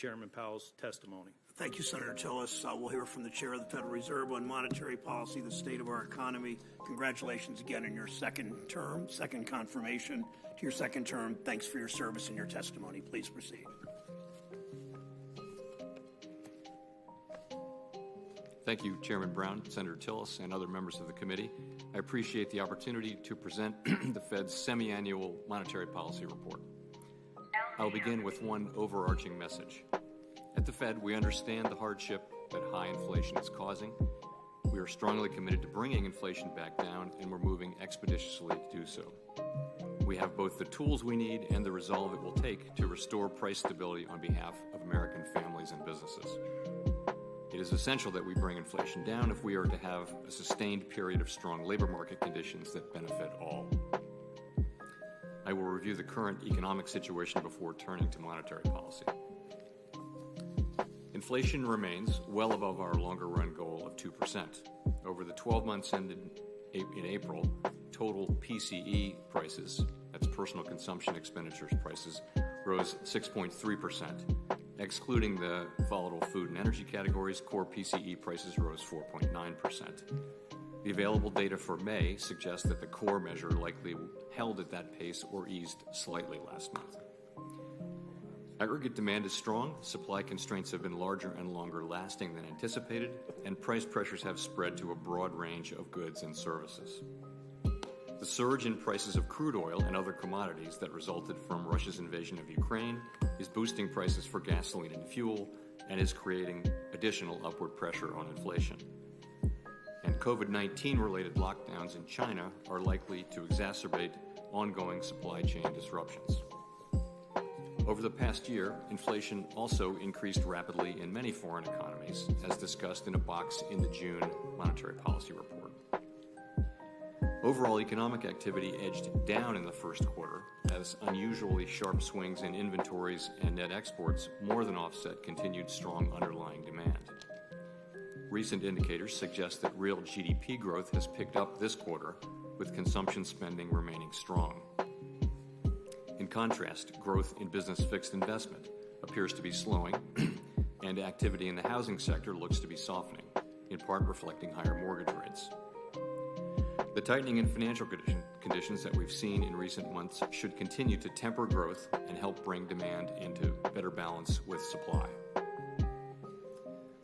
Chairman Powell's testimony. Thank you, Senator Tillis. We'll hear from the Chair of the Federal Reserve on monetary policy, the state of our economy. Congratulations again on your second term, second confirmation to your second term. Thanks for your service and your testimony. Please proceed. Thank you, Chairman Brown, Senator Tillis, and other members of the committee. I appreciate the opportunity to present the Fed's semi-annual monetary policy report. I'll begin with one overarching message. At the Fed, we understand the hardship that high inflation is causing. We are strongly committed to bringing inflation back down, and we're moving expeditiously to do so. We have both the tools we need and the resolve it will take to restore price stability on behalf of American families and businesses. It is essential that we bring inflation down if we are to have a sustained period of strong labor market conditions that benefit all. I will review the current economic situation before turning to monetary policy. Inflation remains well above our longer-run goal of 2%. Over the 12 months ended in April, total PCE prices, that's personal consumption expenditures prices, rose 6.3%. Excluding the volatile food and energy categories, core PCE prices rose 4.9%. The available data for May suggests that the core measure likely held at that pace or eased slightly last month. Aggregate demand is strong, supply constraints have been larger and longer lasting than anticipated, and price pressures have spread to a broad range of goods and services. The surge in prices of crude oil and other commodities that resulted from Russia's invasion of Ukraine is boosting prices for gasoline and fuel and is creating additional upward pressure on inflation. And COVID-19 related lockdowns in China are likely to exacerbate ongoing supply chain disruptions. Over the past year, inflation also increased rapidly in many foreign economies, as discussed in a box in the June monetary policy report. Overall economic activity edged down in the first quarter as unusually sharp swings in inventories and net exports more than offset continued strong underlying demand. Recent indicators suggest that real GDP growth has picked up this quarter, with consumption spending remaining strong. In contrast, growth in business fixed investment appears to be slowing, and activity in the housing sector looks to be softening, in part reflecting higher mortgage rates. The tightening in financial conditions that we've seen in recent months should continue to temper growth and help bring demand into better balance with supply.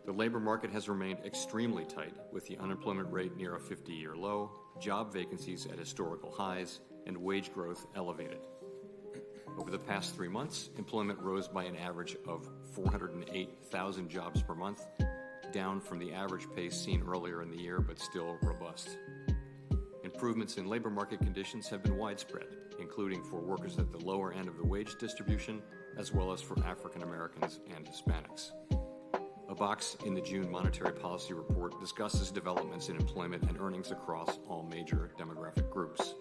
The labor market has remained extremely tight, with the unemployment rate near a 50-year low, job vacancies at historical highs, and wage growth elevated. Over the past 3 months, employment rose by an average of 408,000 jobs per month, down from the average pace seen earlier in the year, but still robust. Improvements in labor market conditions have been widespread, including for workers at the lower end of the wage distribution, as well as for African Americans and Hispanics. A box in the June monetary policy report discusses developments in employment and earnings across all major demographic groups.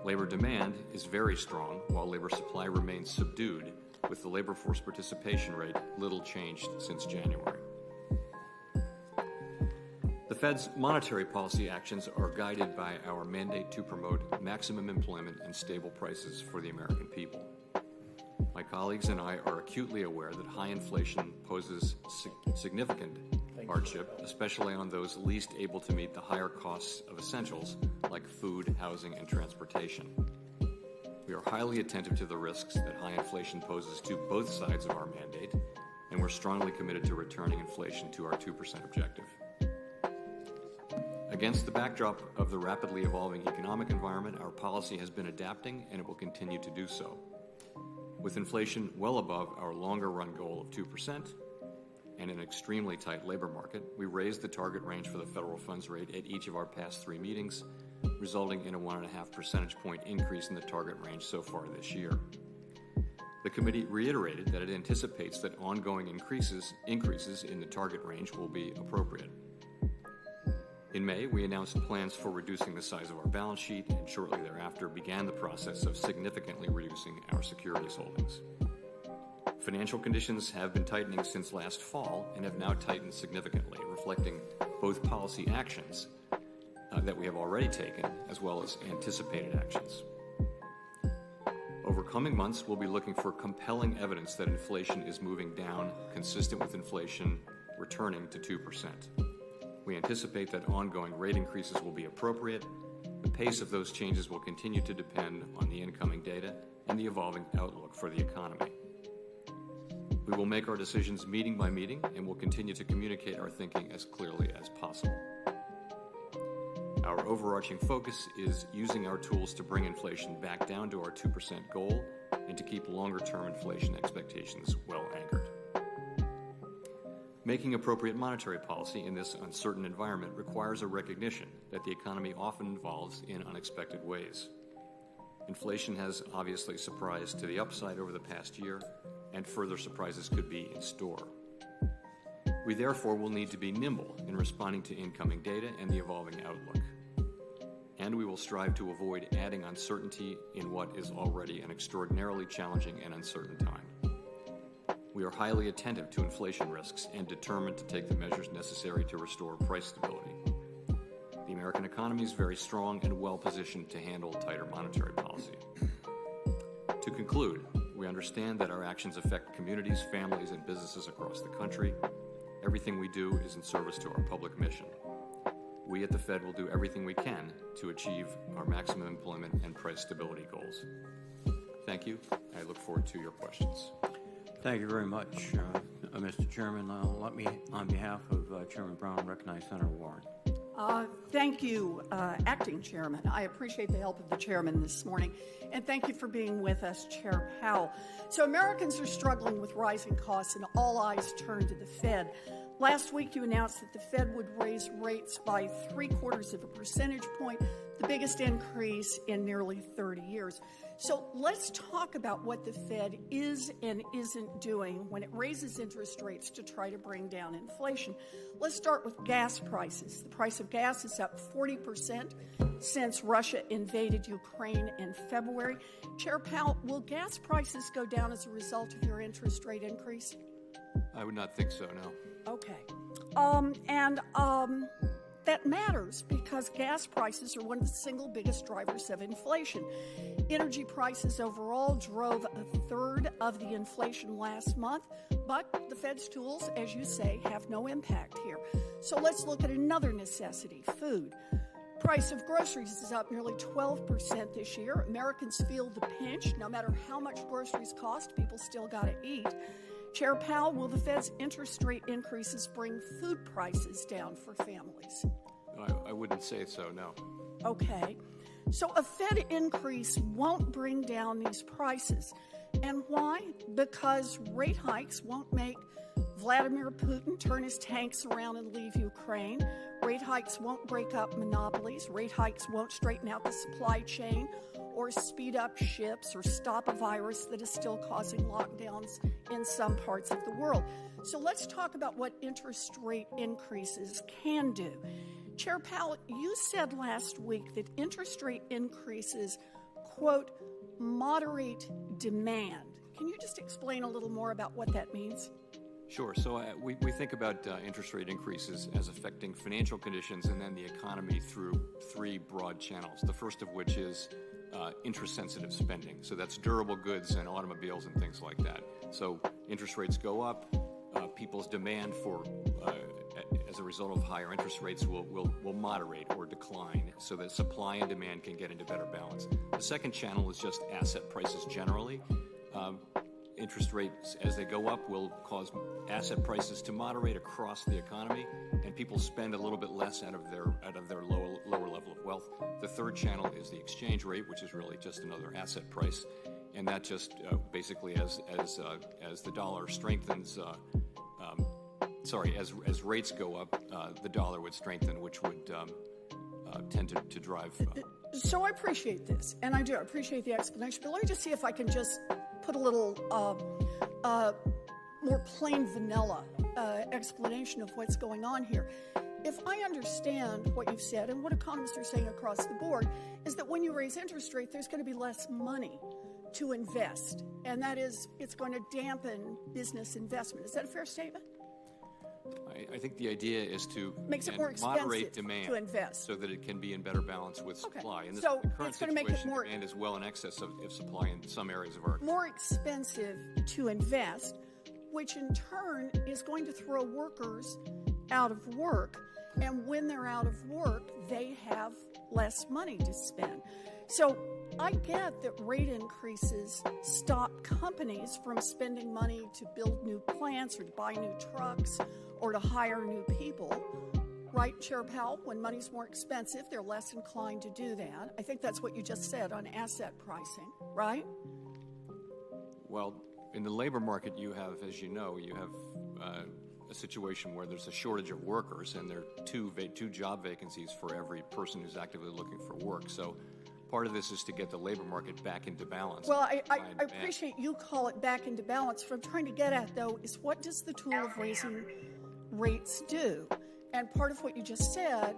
Labor demand is very strong, while labor supply remains subdued, with the labor force participation rate little changed since January. The Fed's monetary policy actions are guided by our mandate to promote maximum employment and stable prices for the American people. My colleagues and I are acutely aware that high inflation poses significant hardship, especially on those least able to meet the higher costs of essentials like food, housing, and transportation. We are highly attentive to the risks that high inflation poses to both sides of our mandate, and we're strongly committed to returning inflation to our 2% objective. Against the backdrop of the rapidly evolving economic environment, our policy has been adapting, and it will continue to do so. With inflation well above our longer-run goal of 2% and an extremely tight labor market, we raised the target range for the federal funds rate at each of our past 3 meetings, resulting in a 1.5 percentage point increase in the target range so far this year. The committee reiterated that it anticipates that ongoing increases in the target range will be appropriate. In May, we announced plans for reducing the size of our balance sheet, and shortly thereafter began the process of significantly reducing our securities holdings. Financial conditions have been tightening since last fall and have now tightened significantly, reflecting both policy actions that we have already taken as well as anticipated actions. Over coming months, we'll be looking for compelling evidence that inflation is moving down, consistent with inflation returning to 2%. We anticipate that ongoing rate increases will be appropriate. The pace of those changes will continue to depend on the incoming data and the evolving outlook for the economy. We will make our decisions meeting by meeting, and will continue to communicate our thinking as clearly as possible. Our overarching focus is using our tools to bring inflation back down to our 2% goal and to keep longer-term inflation expectations well anchored. Making appropriate monetary policy in this uncertain environment requires a recognition that the economy often evolves in unexpected ways. Inflation has obviously surprised to the upside over the past year, and further surprises could be in store. We therefore will need to be nimble in responding to incoming data and the evolving outlook. And we will strive to avoid adding uncertainty in what is already an extraordinarily challenging and uncertain time. We are highly attentive to inflation risks and determined to take the measures necessary to restore price stability. The American economy is very strong and well positioned to handle tighter monetary policy. To conclude, we understand that our actions affect communities, families, and businesses across the country. Everything we do is in service to our public mission. We at the Fed will do everything we can to achieve our maximum employment and price stability goals. Thank you. I look forward to your questions. Thank you very much, Mr. Chairman. Let me, on behalf of Chairman Brown, recognize Senator Warren. Thank you, Acting Chairman. I appreciate the help of the Chairman this morning, and thank you for being with us, Chair Powell. So Americans are struggling with rising costs, and all eyes turn to the Fed. Last week, you announced that the Fed would raise rates by 0.75 percentage point, the biggest increase in nearly 30 years. So let's talk about what the Fed is and isn't doing when it raises interest rates to try to bring down inflation. Let's start with gas prices. The price of gas is up 40% since Russia invaded Ukraine in February. Chair Powell, will gas prices go down as a result of your interest rate increase? I would not think so, no. Okay. That matters because gas prices are one of the single biggest drivers of inflation. Energy prices overall drove a third of the inflation last month, but the Fed's tools, as you say, have no impact here. So let's look at another necessity, food. Price of groceries is up nearly 12% this year. Americans feel the pinch. No matter how much groceries cost, people still got to eat. Chair Powell, will the Fed's interest rate increases bring food prices down for families? I wouldn't say so, no. Okay. So a Fed increase won't bring down these prices. And why? Because rate hikes won't make Vladimir Putin turn his tanks around and leave Ukraine. Rate hikes won't break up monopolies. Rate hikes won't straighten out the supply chain or speed up ships or stop a virus that is still causing lockdowns in some parts of the world. So let's talk about what interest rate increases can do. Chair Powell, you said last week that interest rate increases, quote, moderate demand. Can you just explain a little more about what that means? Sure. So we think about interest rate increases as affecting financial conditions and then the economy through three broad channels, the first of which is interest-sensitive spending. So that's durable goods and automobiles and things like that. So interest rates go up, people's demand for as a result of higher interest rates will moderate or decline so that supply and demand can get into better balance. The second channel is just asset prices generally. Interest rates, as they go up, will cause asset prices to moderate across the economy, and people spend a little bit less out of their lower level of wealth. The third channel is the exchange rate, which is really just another asset price, and that just basically as the dollar strengthens. As rates go up, the dollar would strengthen, which would tend to drive. So I appreciate this, and I do appreciate the explanation, but let me just see if I can just put a little more plain vanilla explanation of what's going on here. If I understand what you've said and what economists are saying across the board is that when you raise interest rate, there's going to be less money to invest, and that is, it's going to dampen business investment. Is that a fair statement? I think the idea is to Makes it more moderate expensive demand to invest. so that it can be in better balance with supply. And So the current it's gonna make it situation, more- demand is well in excess of supply in some areas of our economy. More expensive to invest, which in turn is going to throw workers out of work. And when they're out of work, they have less money to spend. So I get that rate increases stop companies from spending money to build new plants or to buy new trucks or to hire new people. Right, Chair Powell? When money's more expensive, they're less inclined to do that. I think that's what you just said on asset pricing, right? Well, in the labor market, you have, as you know, a situation where there's a shortage of workers, and there are two job vacancies for every person who's actively looking for work. So part of this is to get the labor market back into balance. Well, I appreciate you call it back into balance. What I'm trying to get at, though, is what does the tool of raising rates do? And part of what you just said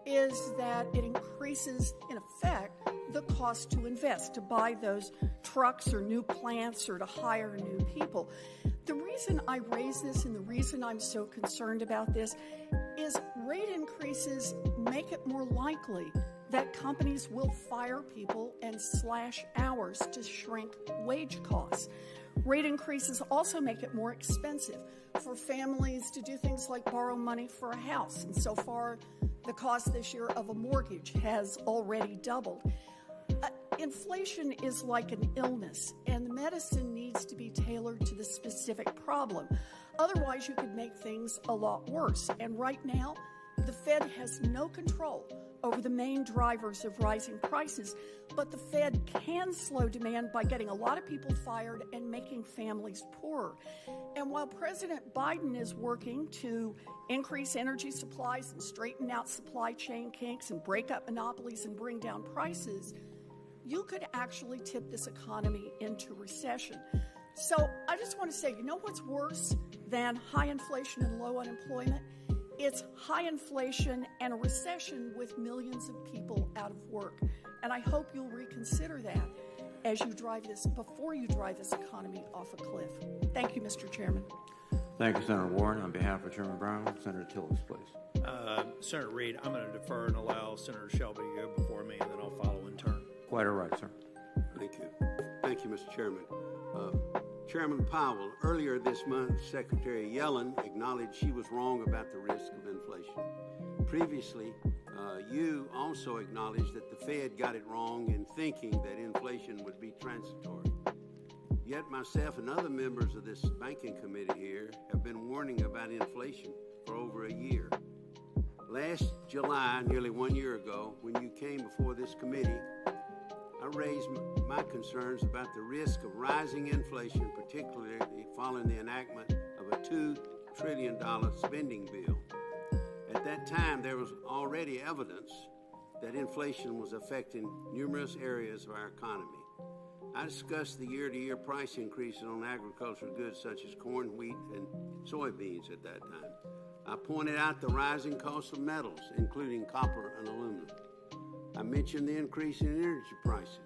is that it increases, in effect, the cost to invest, to buy those trucks or new plants or to hire new people. The reason I raise this and the reason I'm so concerned about this is rate increases make it more likely that companies will fire people and slash hours to shrink wage costs. Rate increases also make it more expensive for families to do things like borrow money for a house. And so far, the cost this year of a mortgage has already doubled. Inflation is like an illness, and the medicine needs to be tailored to the specific problem. Otherwise, you could make things a lot worse. And right now, the Fed has no control over the main drivers of rising prices, but the Fed can slow demand by getting a lot of people fired and making families poorer. And while President Biden is working to increase energy supplies and straighten out supply chain kinks and break up monopolies and bring down prices, you could actually tip this economy into recession. So I just want to say, you know what's worse than high inflation and low unemployment? It's high inflation and a recession with millions of people out of work. And I hope you'll reconsider that as you drive this, before you drive this economy off a cliff. Thank you, Mr. Chairman. Thank you, Senator Warren. On behalf of Chairman Brown, Senator Tillis, please. Senator Reid, I'm going to defer and allow Senator Shelby to go before me, and then I'll follow in turn. Quite all right, sir. Thank you. Thank you, Mr. Chairman. Chairman Powell, earlier this month, Secretary Yellen acknowledged she was wrong about the risk of inflation. Previously, you also acknowledged that the Fed got it wrong in thinking that inflation would be transitory. Yet myself and other members of this banking committee here have been warning about inflation for over a year. Last July, nearly 1 year ago, when you came before this committee, I raised my concerns about the risk of rising inflation, particularly following the enactment of a $2 trillion spending bill. At that time, there was already evidence that inflation was affecting numerous areas of our economy. I discussed the year-to-year price increases on agricultural goods such as corn, wheat, and soybeans at that time. I pointed out the rising cost of metals, including copper and aluminum. I mentioned the increase in energy prices,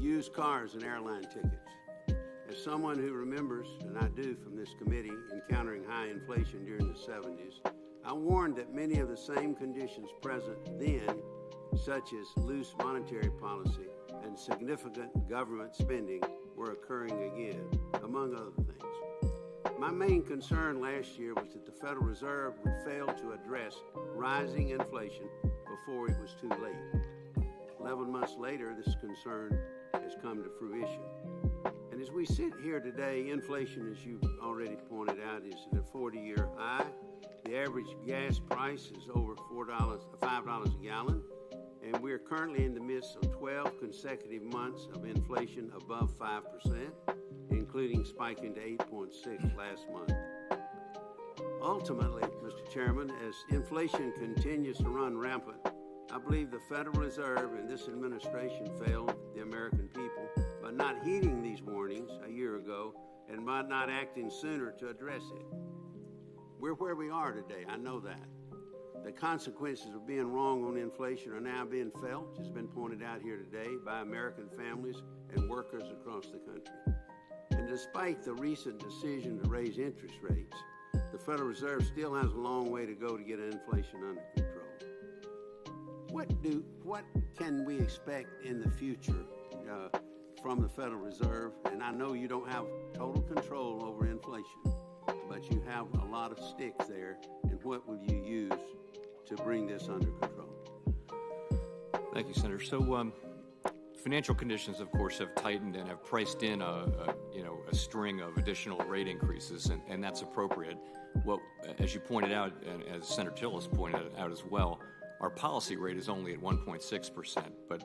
used cars, and airline tickets. As someone who remembers, and I do from this committee, encountering high inflation during the 70s, I warned that many of the same conditions present then, such as loose monetary policy and significant government spending, were occurring again, among other things. My main concern last year was that the Federal Reserve would fail to address rising inflation before it was too late. 11 months later, this concern has come to fruition. And as we sit here today, inflation, as you've already pointed out, is at a 40-year high. The average gas price is over $5 a gallon, and we're currently in the midst of 12 consecutive months of inflation above 5%, including spiking to 8.6 last month. Ultimately, Mr. Chairman, as inflation continues to run rampant, I believe the Federal Reserve and this administration failed the American people by not heeding these warnings a year ago and by not acting sooner to address it. We're where we are today, I know that. The consequences of being wrong on inflation are now being felt, as has been pointed out here today, by American families and workers across the country. And despite the recent decision to raise interest rates, the Federal Reserve still has a long way to go to get inflation under control. What can we expect in the future from the Federal Reserve? And I know you don't have total control over inflation, but you have a lot of sticks there. And what will you use to bring this under control? Thank you, Senator. So, financial conditions, of course, have tightened and have priced in a string of additional rate increases, and that's appropriate. Well, as you pointed out, and as Senator Tillis pointed out as well, our policy rate is only at 1.6%, but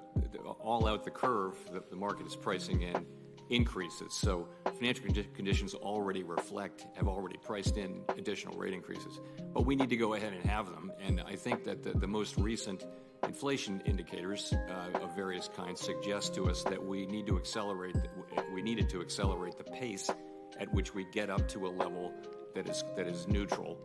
all out the curve, the market is pricing in increases. So financial conditions have already priced in additional rate increases. But we need to go ahead and have them, and I think that the most recent inflation indicators of various kinds suggest to us that we needed to accelerate the pace at which we get up to a level that is neutral,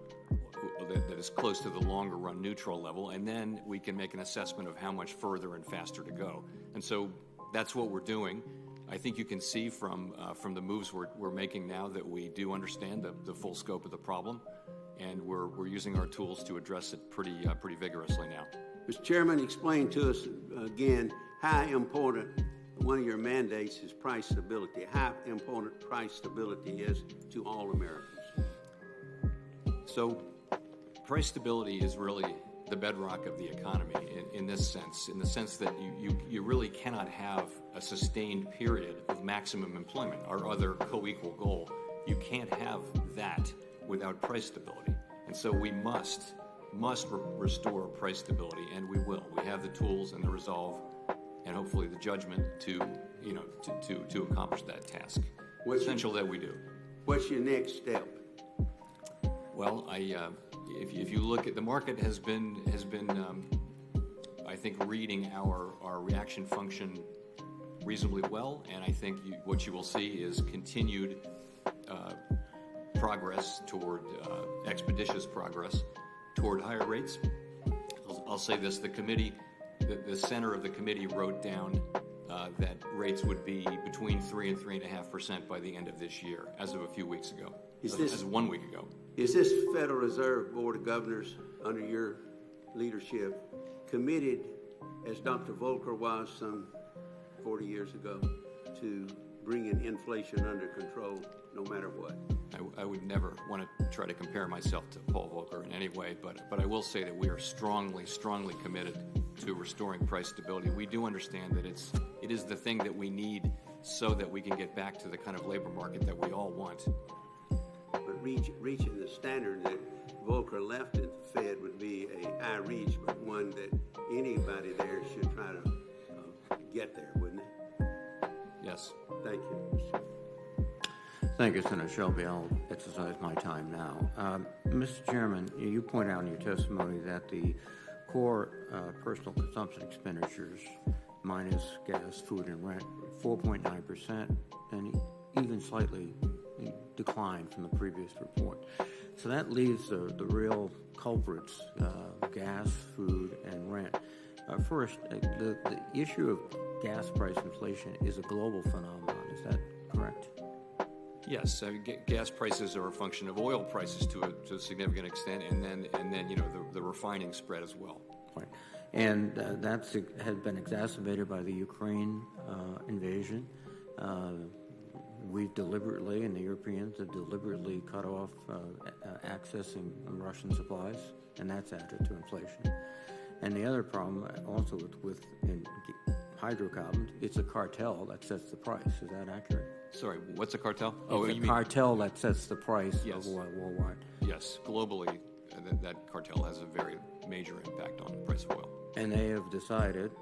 that is close to the longer run neutral level, and then we can make an assessment of how much further and faster to go. And so that's what we're doing. I think you can see from the moves we're making now that we do understand the full scope of the problem, and we're using our tools to address it pretty vigorously now. Mr. Chairman, explain to us again how important one of your mandates is price stability, how important price stability is to all Americans. So price stability is really the bedrock of the economy in the sense that you really cannot have a sustained period of maximum employment, our other co-equal goal. You can't have that without price stability. And so we must restore price stability, and we will. We have the tools and the resolve and hopefully the judgment to accomplish that task. It's essential that we do. What's your next step? Well, if you look at the market has been I think reading our reaction function reasonably well, and I think what you will see is continued progress toward expeditious progress toward higher rates. I'll say this: the committee, the center of the committee wrote down that rates would be between 3 and 3.5% by the end of this year, as of a few weeks ago, as of 1 week ago. Is this Federal Reserve Board of Governors, under your leadership, committed, as Dr. Volcker was some 40 years ago, to bringing inflation under control no matter what? I would never want to try to compare myself to Paul Volcker in any way, but I will say that we are strongly committed to restoring price stability. We do understand that it is the thing that we need so that we can get back to the kind of labor market that we all want. But reaching the standard that Volcker left at the Fed would be a high reach, but one that anybody there should try to get there, wouldn't it? Yes. Thank you. Thank you, Senator Shelby. I'll exercise my time now. Mr. Chairman, you point out in your testimony that the core personal consumption expenditures, minus gas, food, and rent, 4.9%, and even slightly declined from the previous report. So that leaves the real culprits, gas, food, and rent. First, the issue of gas price inflation is a global phenomenon. Is that correct? Yes, gas prices are a function of oil prices to a significant extent, and then the refining spread as well. Right, and that has been exacerbated by the Ukraine invasion. We've deliberately, and the Europeans have deliberately cut off accessing Russian supplies, and that's added to inflation. And the other problem also with hydrocarbons, it's a cartel that sets the price. Is that accurate? Sorry, what's a cartel? It's a cartel that sets the price of oil worldwide. Yes, globally, that cartel has a very major impact on the price of oil. And they have decided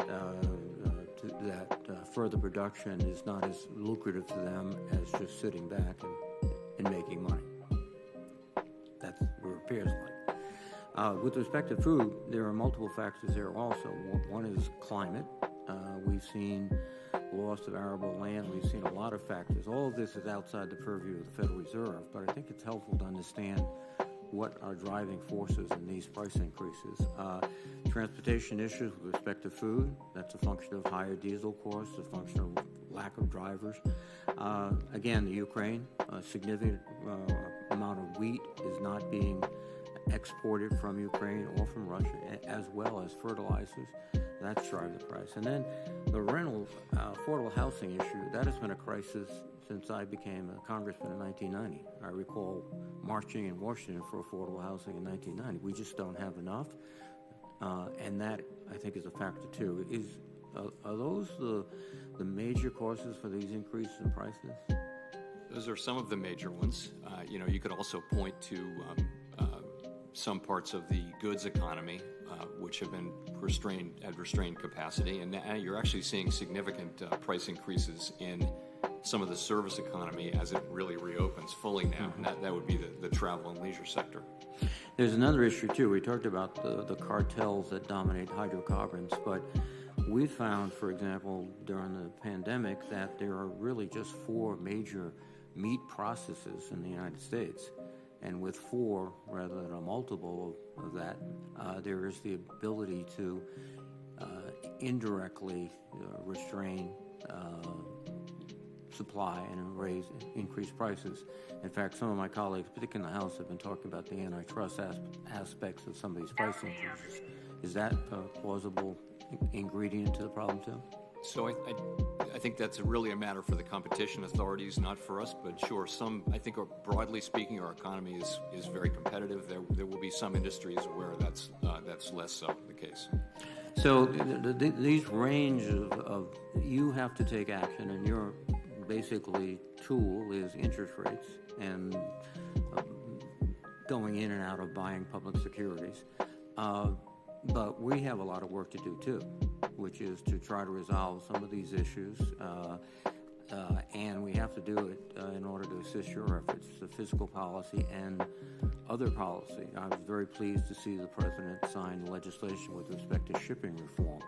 that further production is not as lucrative to them as just sitting back and making money. That's what it appears like. With respect to food, there are multiple factors there also. One is climate. We've seen loss of arable land. We've seen a lot of factors. All of this is outside the purview of the Federal Reserve, but I think it's helpful to understand what are driving forces in these price increases. Transportation issues with respect to food, that's a function of higher diesel costs, a function of lack of drivers. Again, the Ukraine, significant amount of wheat is not being exported from Ukraine or from Russia, as well as fertilizers. That's driving the price. And then the rental, affordable housing issue, that has been a crisis since I became a congressman in 1990. I recall marching in Washington for affordable housing in 1990. We just don't have enough, and that, I think, is a factor, too. Are those the major causes for these increases in prices? Those are some of the major ones. You could also point to some parts of the goods economy, which have been restrained capacity, and now you're actually seeing significant price increases in some of the service economy as it really reopens fully now, and that would be the travel and leisure sector. There's another issue, too. We talked about the cartels that dominate hydrocarbons, but we found, for example, during the pandemic, that there are really just 4 major meat processors in the United States. And with 4, rather than a multiple of that, there is the ability to indirectly restrain supply and increase prices. In fact, some of my colleagues, particularly in the House, have been talking about the antitrust aspects of some of these price increases. Is that a plausible ingredient to the problem, too? So I think that's really a matter for the competition authorities, not for us. But sure, I think broadly speaking, our economy is very competitive. There will be some industries where that's less so the case. So these range of you have to take action, and your basically tool is interest rates and going in and out of buying public securities. But we have a lot of work to do, too, which is to try to resolve some of these issues, and we have to do it in order to assist your efforts, the fiscal policy and other policy. I was very pleased to see the President sign legislation with respect to shipping reform.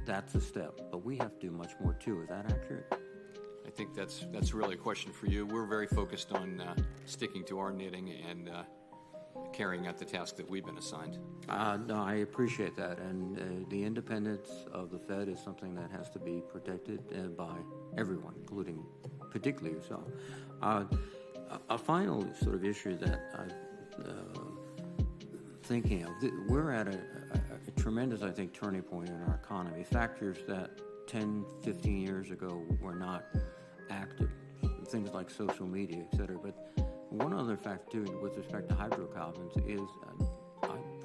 That's a step, but we have to do much more, too. Is that accurate? I think that's really a question for you. We're very focused on sticking to our knitting and carrying out the task that we've been assigned. No, I appreciate that, and the independence of the Fed is something that has to be protected by everyone, including particularly yourself. A final sort of issue that I'm thinking of, we're at a tremendous, I think, turning point in our economy. Factors that 10, 15 years ago were not active, things like social media, et cetera. But one other factor with respect to hydrocarbons is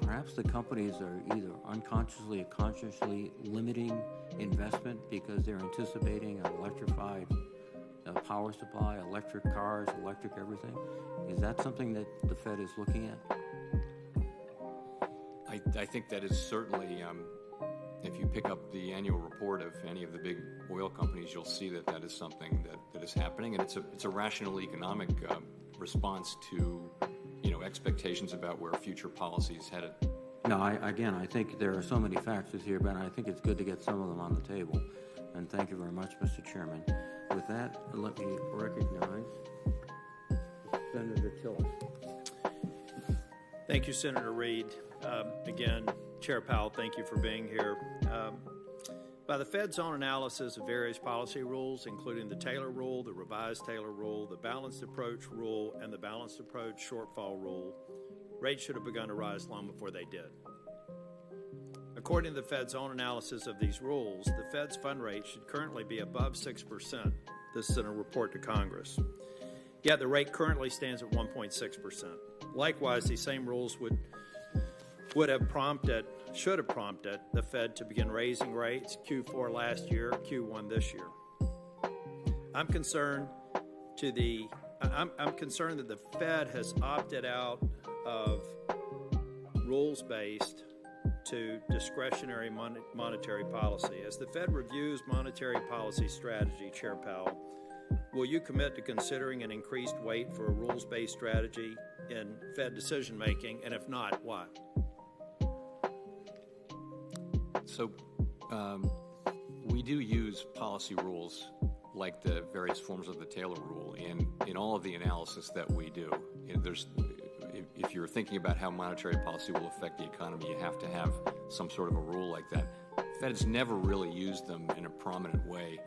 perhaps the companies are either unconsciously or consciously limiting investment because they're anticipating an electrified power supply, electric cars, electric everything. Is that something that the Fed is looking at? I think that is certainly, if you pick up the annual report of any of the big oil companies, you'll see that is something that is happening, and it's a rational economic response to expectations about where future policy is headed. No, I think there are so many factors here, but I think it's good to get some of them on the table. And thank you very much, Mr. Chairman. With that, let me recognize Senator Tillis. Thank you, Senator Reid. Again, Chair Powell, thank you for being here. By the Fed's own analysis of various policy rules, including the Taylor Rule, the revised Taylor Rule, the Balanced Approach Rule, and the Balanced Approach Shortfall Rule, rates should have begun to rise long before they did. According to the Fed's own analysis of these rules, the Fed's fund rate should currently be above 6%. This is in a report to Congress. Yet the rate currently stands at 1.6%. Likewise, these same rules should have prompted the Fed to begin raising rates Q4 last year, Q1 this year. I'm concerned that the Fed has opted out of rules-based to discretionary monetary policy. As the Fed reviews monetary policy strategy, Chair Powell, will you commit to considering an increased weight for a rules-based strategy in Fed decision-making, and if not, why? So we do use policy rules like the various forms of the Taylor Rule in all of the analysis that we do. If you're thinking about how monetary policy will affect the economy, you have to have some sort of a rule like that. The Fed has never really used them in a prominent way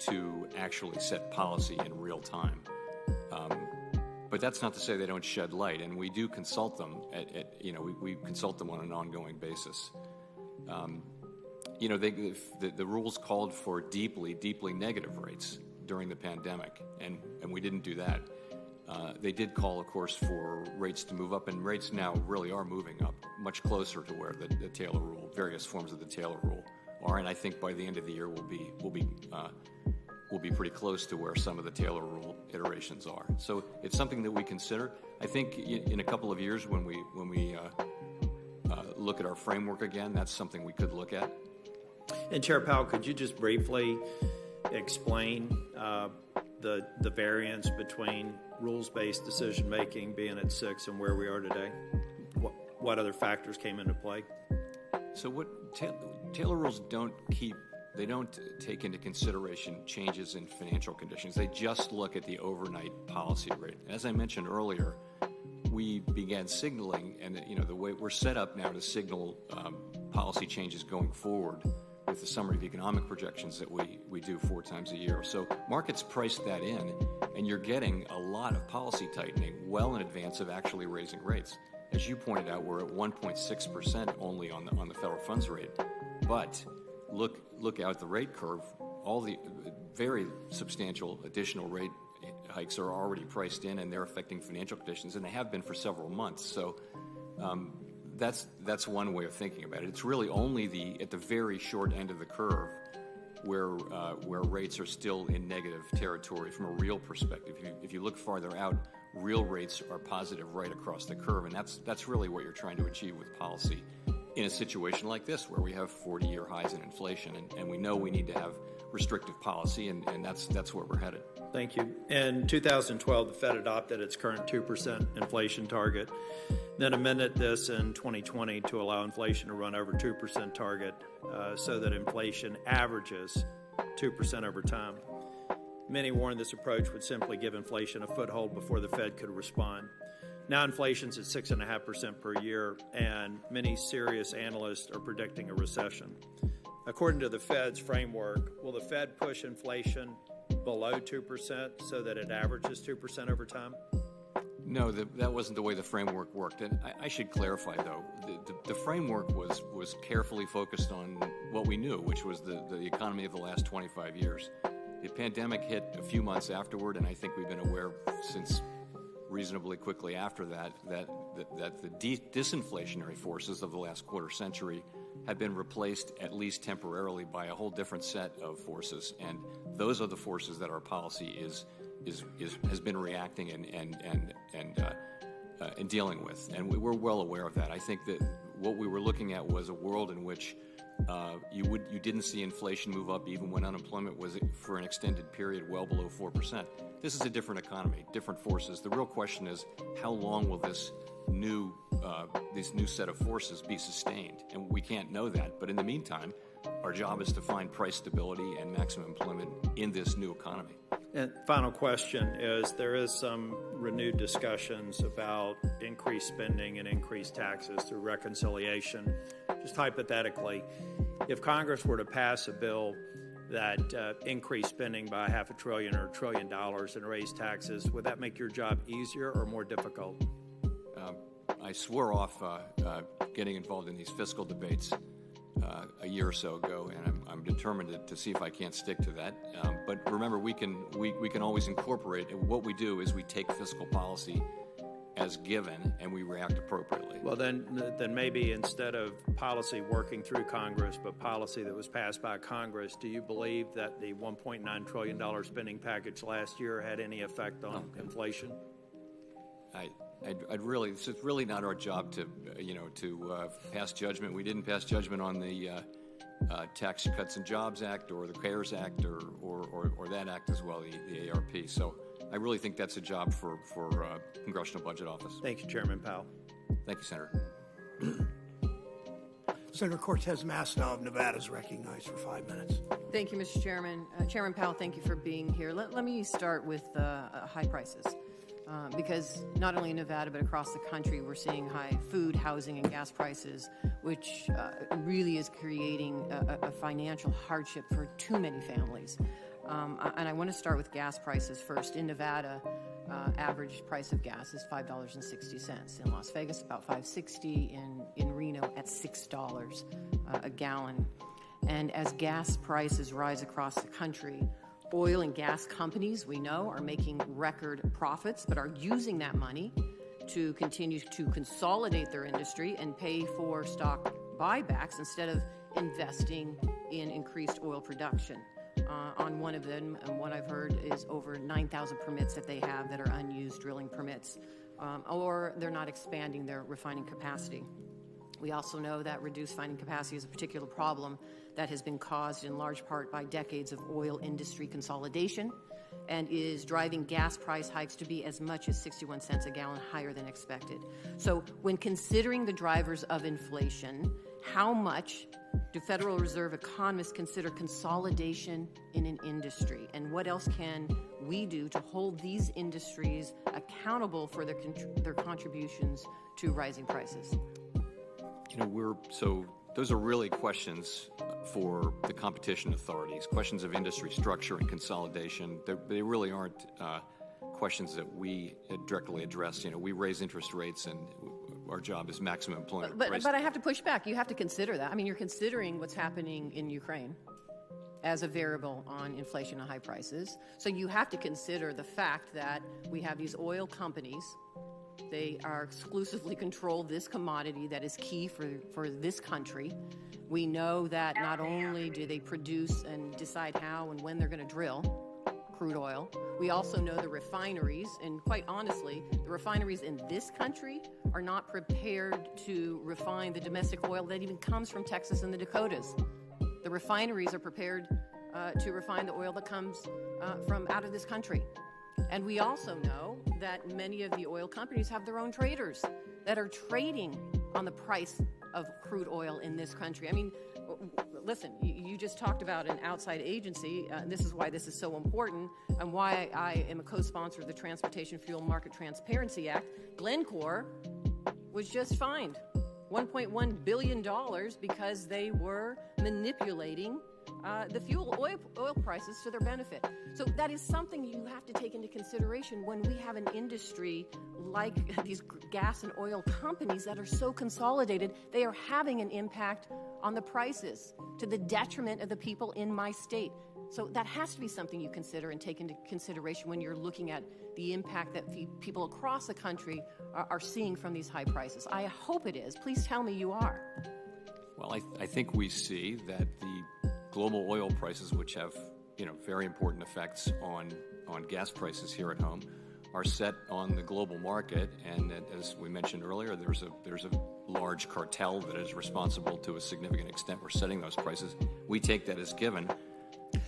to actually set policy in real time. But that's not to say they don't shed light, and we do consult them. We consult them on an ongoing basis. The rules called for deeply, deeply negative rates during the pandemic, and we didn't do that. They did call, of course, for rates to move up, and rates now really are moving up much closer to where the Taylor rule, various forms of the Taylor rule are, and I think by the end of the year we'll be pretty close to where some of the Taylor rule iterations are. So it's something that we consider. I think in a couple of years when we look at our framework again, that's something we could look at. And Chair Powell, could you just briefly explain the variance between rules-based decision-making being at 6 and where we are today? What other factors came into play? So what Taylor rules don't take into consideration changes in financial conditions. They just look at the overnight policy rate. As I mentioned earlier, we began signaling, and the way we're set up now to signal policy changes going forward with the summary of economic projections that we do 4 times a year. So markets price that in, and you're getting a lot of policy tightening well in advance of actually raising rates. As you pointed out, we're at 1.6% only on the federal funds rate, but look out the rate curve. All the very substantial additional rate hikes are already priced in, and they're affecting financial conditions, and they have been for several months. So that's one way of thinking about it. It's really only at the very short end of the curve where rates are still in negative territory from a real perspective. If you look farther out, real rates are positive right across the curve, and that's really what you're trying to achieve with policy in a situation like this where we have 40-year highs in inflation, and we know we need to have restrictive policy, and that's where we're headed. Thank you. In 2012, the Fed adopted its current 2% inflation target, then amended this in 2020 to allow inflation to run over 2% target so that inflation averages 2% over time. Many warned this approach would simply give inflation a foothold before the Fed could respond. Now inflation's at 6.5% per year, and many serious analysts are predicting a recession. According to the Fed's framework, will the Fed push inflation below 2% so that it averages 2% over time? No, that wasn't the way the framework worked. And I should clarify, though, the framework was carefully focused on what we knew, which was the economy of the last 25 years. The pandemic hit a few months afterward, and I think we've been aware since reasonably quickly after that the disinflationary forces of the last quarter century have been replaced, at least temporarily, by a whole different set of forces, and those are the forces that our policy has been reacting and dealing with, and we're well aware of that. I think that what we were looking at was a world in which you didn't see inflation move up even when unemployment was for an extended period well below 4%. This is a different economy, different forces. The real question is, how long will this new set of forces be sustained? And we can't know that. But in the meantime, our job is to find price stability and maximum employment in this new economy. And final question is, there is some renewed discussions about increased spending and increased taxes through reconciliation. Just hypothetically, if Congress were to pass a bill that increased spending by $500 billion or $1 trillion and raise taxes, would that make your job easier or more difficult? I swore off getting involved in these fiscal debates a year or so ago, and I'm determined to see if I can't stick to that. But remember, we can always incorporate. And what we do is we take fiscal policy as given, and we react appropriately. Well, then maybe instead of policy working through Congress, but policy that was passed by Congress, do you believe that the $1.9 trillion spending package last year had any effect on inflation? It's really not our job to pass judgment. We didn't pass judgment on the Tax Cuts and Jobs Act or the CARES Act or that act as well, the ARP. So I really think that's a job for Congressional Budget Office. Thank you, Chairman Powell. Thank you, Senator. Senator Cortez Masto of Nevada is recognized for 5 minutes. Thank you, Mr. Chairman. Chairman Powell, thank you for being here. Let me start with high prices. Because not only in Nevada but across the country, we're seeing high food, housing, and gas prices, which really is creating a financial hardship for too many families. And I want to start with gas prices first. In Nevada, average price of gas is $5.60. In Las Vegas, about $5.60. In Reno, at $6 a gallon. And as gas prices rise across the country, oil and gas companies, we know, are making record profits, but are using that money to continue to consolidate their industry and pay for stock buybacks instead of investing in increased oil production. On one of them, and what I've heard is over 9,000 permits that they have that are unused drilling permits, or they're not expanding their refining capacity. We also know that reduced refining capacity is a particular problem that has been caused in large part by decades of oil industry consolidation and is driving gas price hikes to be as much as 61 cents a gallon higher than expected. So when considering the drivers of inflation, how much do Federal Reserve economists consider consolidation in an industry? And what else can we do to hold these industries accountable for their contributions to rising prices? Those are really questions for the competition authorities, questions of industry structure and consolidation. They really aren't questions that we directly address. We raise interest rates, and our job is maximum employment. But I have to push back. You have to consider that. I mean, you're considering what's happening in Ukraine as a variable on inflation and high prices. So you have to consider the fact that we have these oil companies. They are exclusively control this commodity that is key for this country. We know that not only do they produce and decide how and when they're going to drill crude oil, we also know the refineries, and quite honestly, the refineries in this country are not prepared to refine the domestic oil that even comes from Texas and the Dakotas. The refineries are prepared to refine the oil that comes from out of this country. And we also know that many of the oil companies have their own traders that are trading on the price of crude oil in this country. I mean, listen, you just talked about an outside agency. This is why this is so important and why I am a co-sponsor of the Transportation Fuel Market Transparency Act. Glencore was just fined $1.1 billion because they were manipulating the oil prices to their benefit. So that is something you have to take into consideration when we have an industry like these gas and oil companies that are so consolidated. They are having an impact on the prices to the detriment of the people in my state. So that has to be something you consider and take into consideration when you're looking at the impact that people across the country are seeing from these high prices. I hope it is. Please tell me you are. Well, I think we see that the global oil prices, which have very important effects on gas prices here at home, are set on the global market, and as we mentioned earlier, there's a large cartel that is responsible to a significant extent for setting those prices. We take that as given.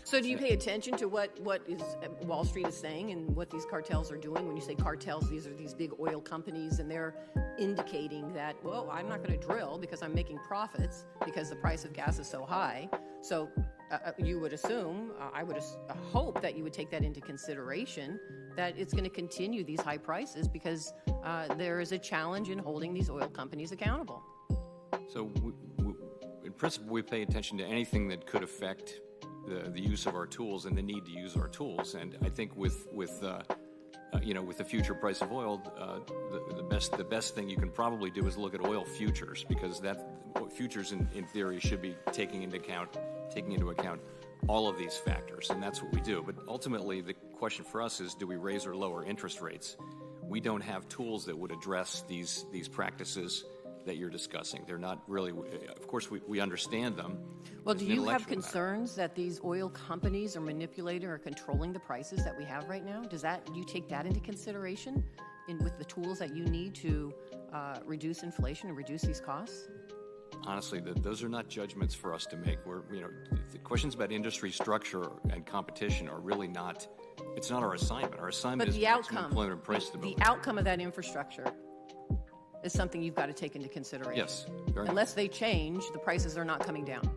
So do you pay attention to what is Wall Street is saying and what these cartels are doing? When you say cartels, these are these big oil companies, and they're indicating that, well, I'm not going to drill because I'm making profits because the price of gas is so high. So you would assume, I would hope that you would take that into consideration, that it's going to continue these high prices because there is a challenge in holding these oil companies accountable. So in principle, we pay attention to anything that could affect the use of our tools and the need to use our tools. And I think with the future price of oil, the best thing you can probably do is look at oil futures, because futures in theory should be taking into account all of these factors, and that's what we do. But ultimately, the question for us is, do we raise or lower interest rates? We don't have tools that would address these practices that you're discussing. They're not really, of course, we understand them. Well, do you have concerns that these oil companies are manipulating or controlling the prices that we have right now? Do you take that into consideration with the tools that you need to reduce inflation and reduce these costs? Honestly, those are not judgments for us to make. The questions about industry structure and competition are really not. It's not our assignment. Our assignment is employment and price stability. The outcome of that infrastructure is something you've got to take into consideration. Yes. Unless they change, the prices are not coming down.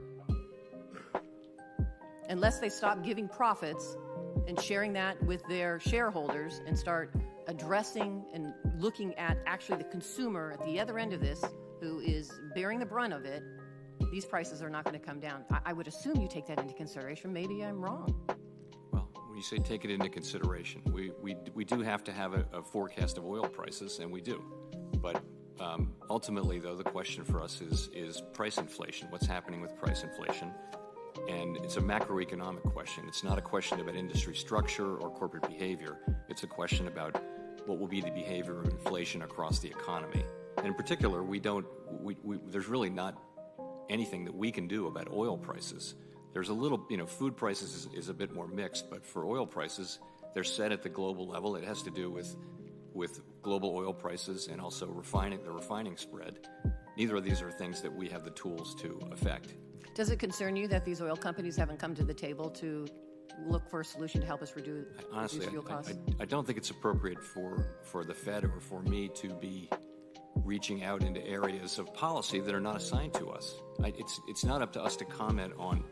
Unless they stop giving profits and sharing that with their shareholders and start addressing and looking at actually the consumer at the other end of this, who is bearing the brunt of it, these prices are not going to come down. I would assume you take that into consideration. Maybe I'm wrong. Well, You say take it into consideration. We do have to have a forecast of oil prices, and we do. But ultimately, though, the question for us is price inflation. What's happening with price inflation? And it's a macroeconomic question. It's not a question about industry structure or corporate behavior. It's a question about what will be the behavior of inflation across the economy. And in particular, there's really not anything that we can do about oil prices. There's a little, food prices is a bit more mixed, but for oil prices, they're set at the global level. It has to do with global oil prices and also the refining spread. Neither of these are things that we have the tools to affect. Does it concern you that these oil companies haven't come to the table to look for a solution to help us reduce fuel costs? I don't think it's appropriate for the Fed or for me to be reaching out into areas of policy that are not assigned to us. It's not up to us to comment on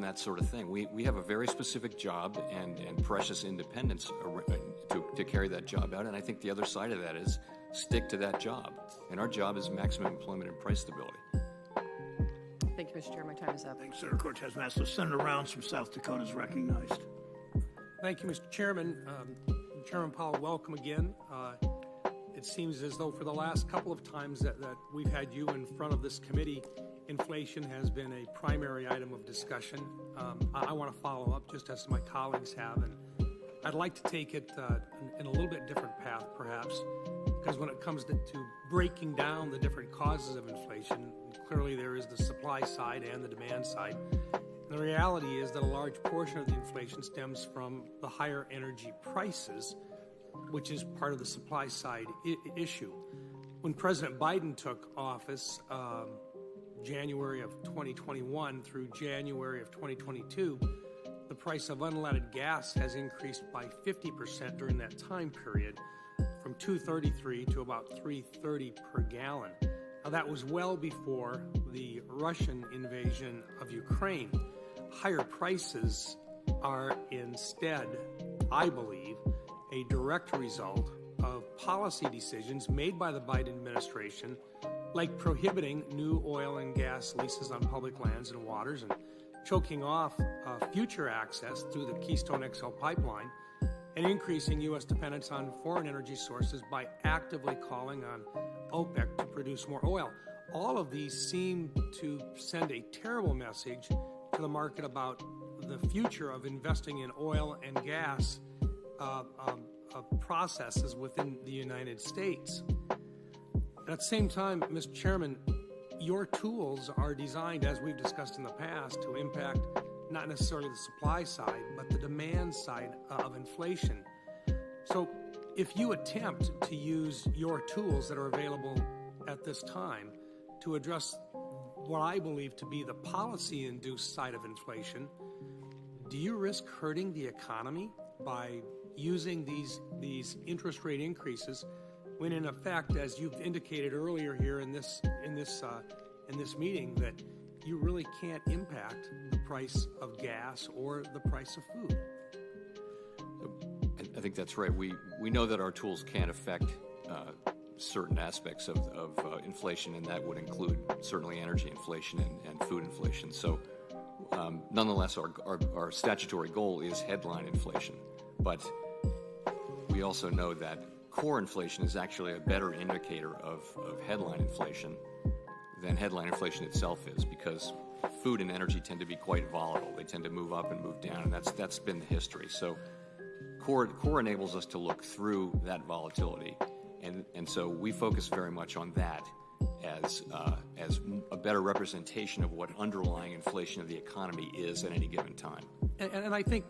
that sort of thing. We have a very specific job and precious independence to carry that job out, and I think the other side of that is stick to that job. And our job is maximum employment and price stability. Thank you, Mr. Chair. My time is up. Thanks, Senator Cortez Masto. Senator Rounds from South Dakota is recognized. Thank you, Mr. Chairman. Chairman Powell, welcome again. It seems as though for the last couple of times that we've had you in front of this committee, inflation has been a primary item of discussion. I want to follow up just as my colleagues have, and I'd like to take it in a little bit different path, perhaps, because when it comes to breaking down the different causes of inflation, clearly there is the supply side and the demand side. And the reality is that a large portion of the inflation stems from the higher energy prices, which is part of the supply side issue. When President Biden took office, January of 2021 through January of 2022, the price of unleaded gas has increased by 50% during that time period, from $2.33 to about $3.30 per gallon. Now, that was well before the Russian invasion of Ukraine. Higher prices are instead, I believe, a direct result of policy decisions made by the Biden administration, like prohibiting new oil and gas leases on public lands and waters and choking off future access through the Keystone XL pipeline, and increasing U.S. dependence on foreign energy sources by actively calling on OPEC to produce more oil. All of these seem to send a terrible message to the market about the future of investing in oil and gas processes within the United States. At the same time, Mr. Chairman, your tools are designed, as we've discussed in the past, to impact not necessarily the supply side, but the demand side of inflation. So if you attempt to use your tools that are available at this time to address what I believe to be the policy-induced side of inflation, do you risk hurting the economy by using these interest rate increases when, in effect, as you've indicated earlier here in this meeting, that you really can't impact the price of gas or the price of food? I think that's right. We know that our tools can't affect certain aspects of inflation, and that would include certainly energy inflation and food inflation. So nonetheless, our statutory goal is headline inflation. But we also know that core inflation is actually a better indicator of headline inflation than headline inflation itself is, because food and energy tend to be quite volatile. They tend to move up and move down, and that's been the history. So core enables us to look through that volatility, and so we focus very much on that as a better representation of what underlying inflation of the economy is at any given time. And I think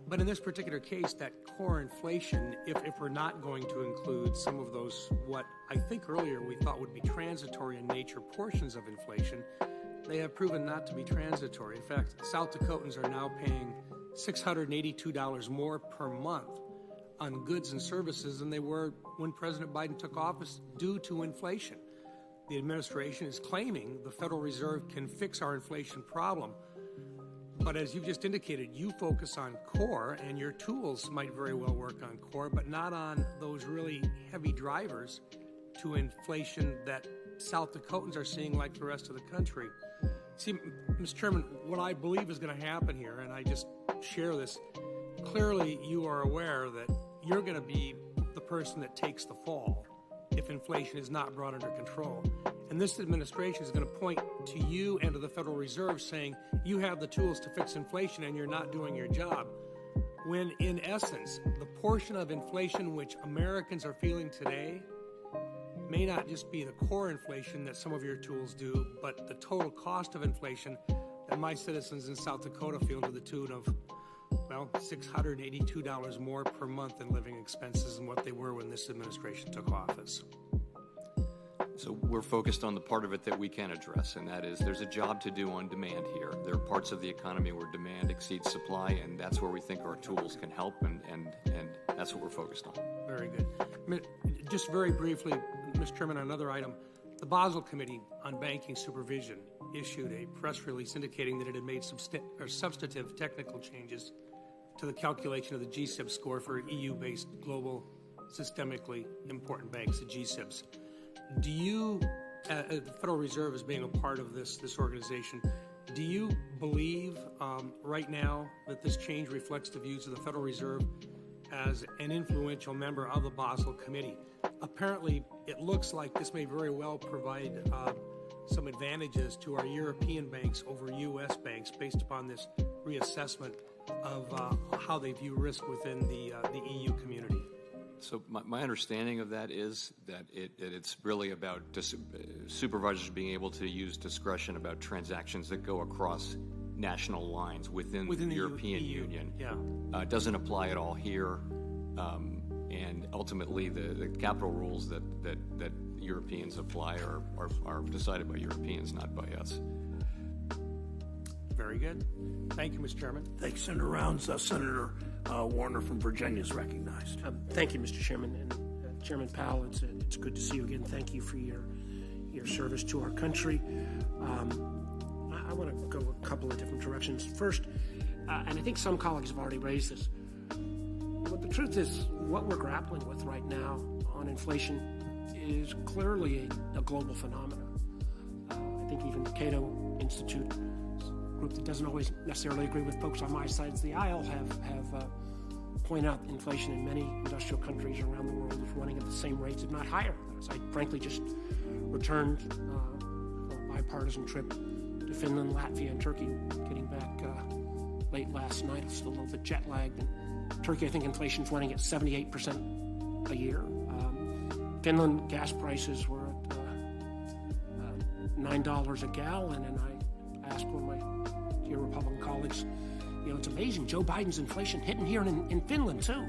but in this particular case, that core inflation, if we're not going to include some of those, what I think earlier we thought would be transitory in nature portions of inflation, they have proven not to be transitory. In fact, South Dakotans are now paying $682 more per month on goods and services than they were when President Biden took office due to inflation. The administration is claiming the Federal Reserve can fix our inflation problem. But as you've just indicated, you focus on core, and your tools might very well work on core, but not on those really heavy drivers to inflation that South Dakotans are seeing like the rest of the country. See, Mr. Chairman, what I believe is going to happen here, and I just share this, clearly you are aware that you're going to be the person that takes the fall if inflation is not brought under control. And this administration is going to point to you and to the Federal Reserve saying you have the tools to fix inflation and you're not doing your job. When in essence, the portion of inflation which Americans are feeling today may not just be the core inflation that some of your tools do, but the total cost of inflation that my citizens in South Dakota feel to the tune of, well, $682 more per month in living expenses than what they were when this administration took office. So we're focused on the part of it that we can address, and that is there's a job to do on demand here. There are parts of the economy where demand exceeds supply, and that's where we think our tools can help, and that's what we're focused on. Very good. Just very briefly, Mr. Chairman, another item. The Basel Committee on Banking Supervision issued a press release indicating that it had made substantive technical changes to the calculation of the GSIB score for EU-based global systemically important banks, the GSIBs. Do you, the Federal Reserve as being a part of this organization, do you believe right now that this change reflects the views of the Federal Reserve as an influential member of the Basel Committee? Apparently, it looks like this may very well provide some advantages to our European banks over U.S. banks based upon this reassessment of how they view risk within the EU community. So my understanding of that is that it's really about supervisors being able to use discretion about transactions that go across national lines within the European Union. Yeah. It doesn't apply at all here, and ultimately the capital rules that Europeans apply are decided by Europeans, not by us. Very good. Thank you, Mr. Chairman. Thanks, Senator Rounds. Senator Warner from Virginia is recognized. Thank you, Mr. Chairman. And Chairman Powell, it's good to see you again. Thank you for your service to our country. I want to go a couple of different directions. First, and I think some colleagues have already raised this, but the truth is what we're grappling with right now on inflation is clearly a global phenomenon. I think even the Cato Institute group that doesn't always necessarily agree with folks on my sides of the aisle have pointed out inflation in many industrial countries around the world is running at the same rates, if not higher. As I frankly just returned from a bipartisan trip to Finland, Latvia, and Turkey, getting back late last night. I was still a little bit jet lagged. In Turkey, I think inflation's running at 78% a year. Finland gas prices were at $9 a gallon, and I asked one of my dear Republican colleagues, it's amazing. Joe Biden's inflation hitting here in Finland, too.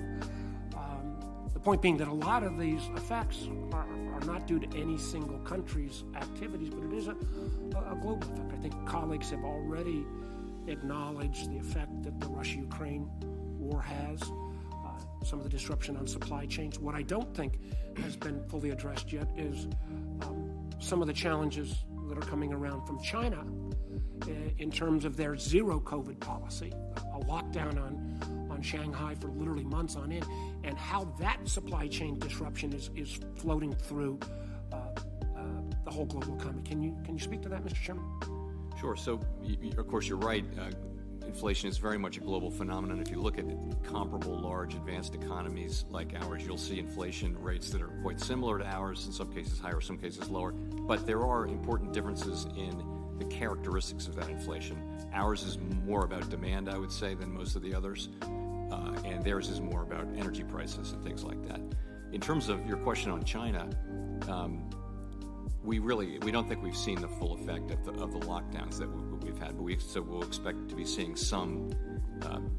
The point being that a lot of these effects are not due to any single country's activities, but it is a global effect. I think colleagues have already acknowledged the effect that the Russia-Ukraine war has, some of the disruption on supply chains. What I don't think has been fully addressed yet is some of the challenges that are coming around from China in terms of their zero COVID policy, a lockdown on Shanghai for literally months on end, and how that supply chain disruption is floating through the whole global economy. Can you speak to that, Mr. Chairman? Sure. So, of course, you're right. Inflation is very much a global phenomenon. If you look at comparable large advanced economies like ours, you'll see inflation rates that are quite similar to ours, in some cases higher, some cases lower. But there are important differences in the characteristics of that inflation. Ours is more about demand, I would say, than most of the others, and theirs is more about energy prices and things like that. In terms of your question on China, we don't think we've seen the full effect of the lockdowns that we've had, but we'll expect to be seeing some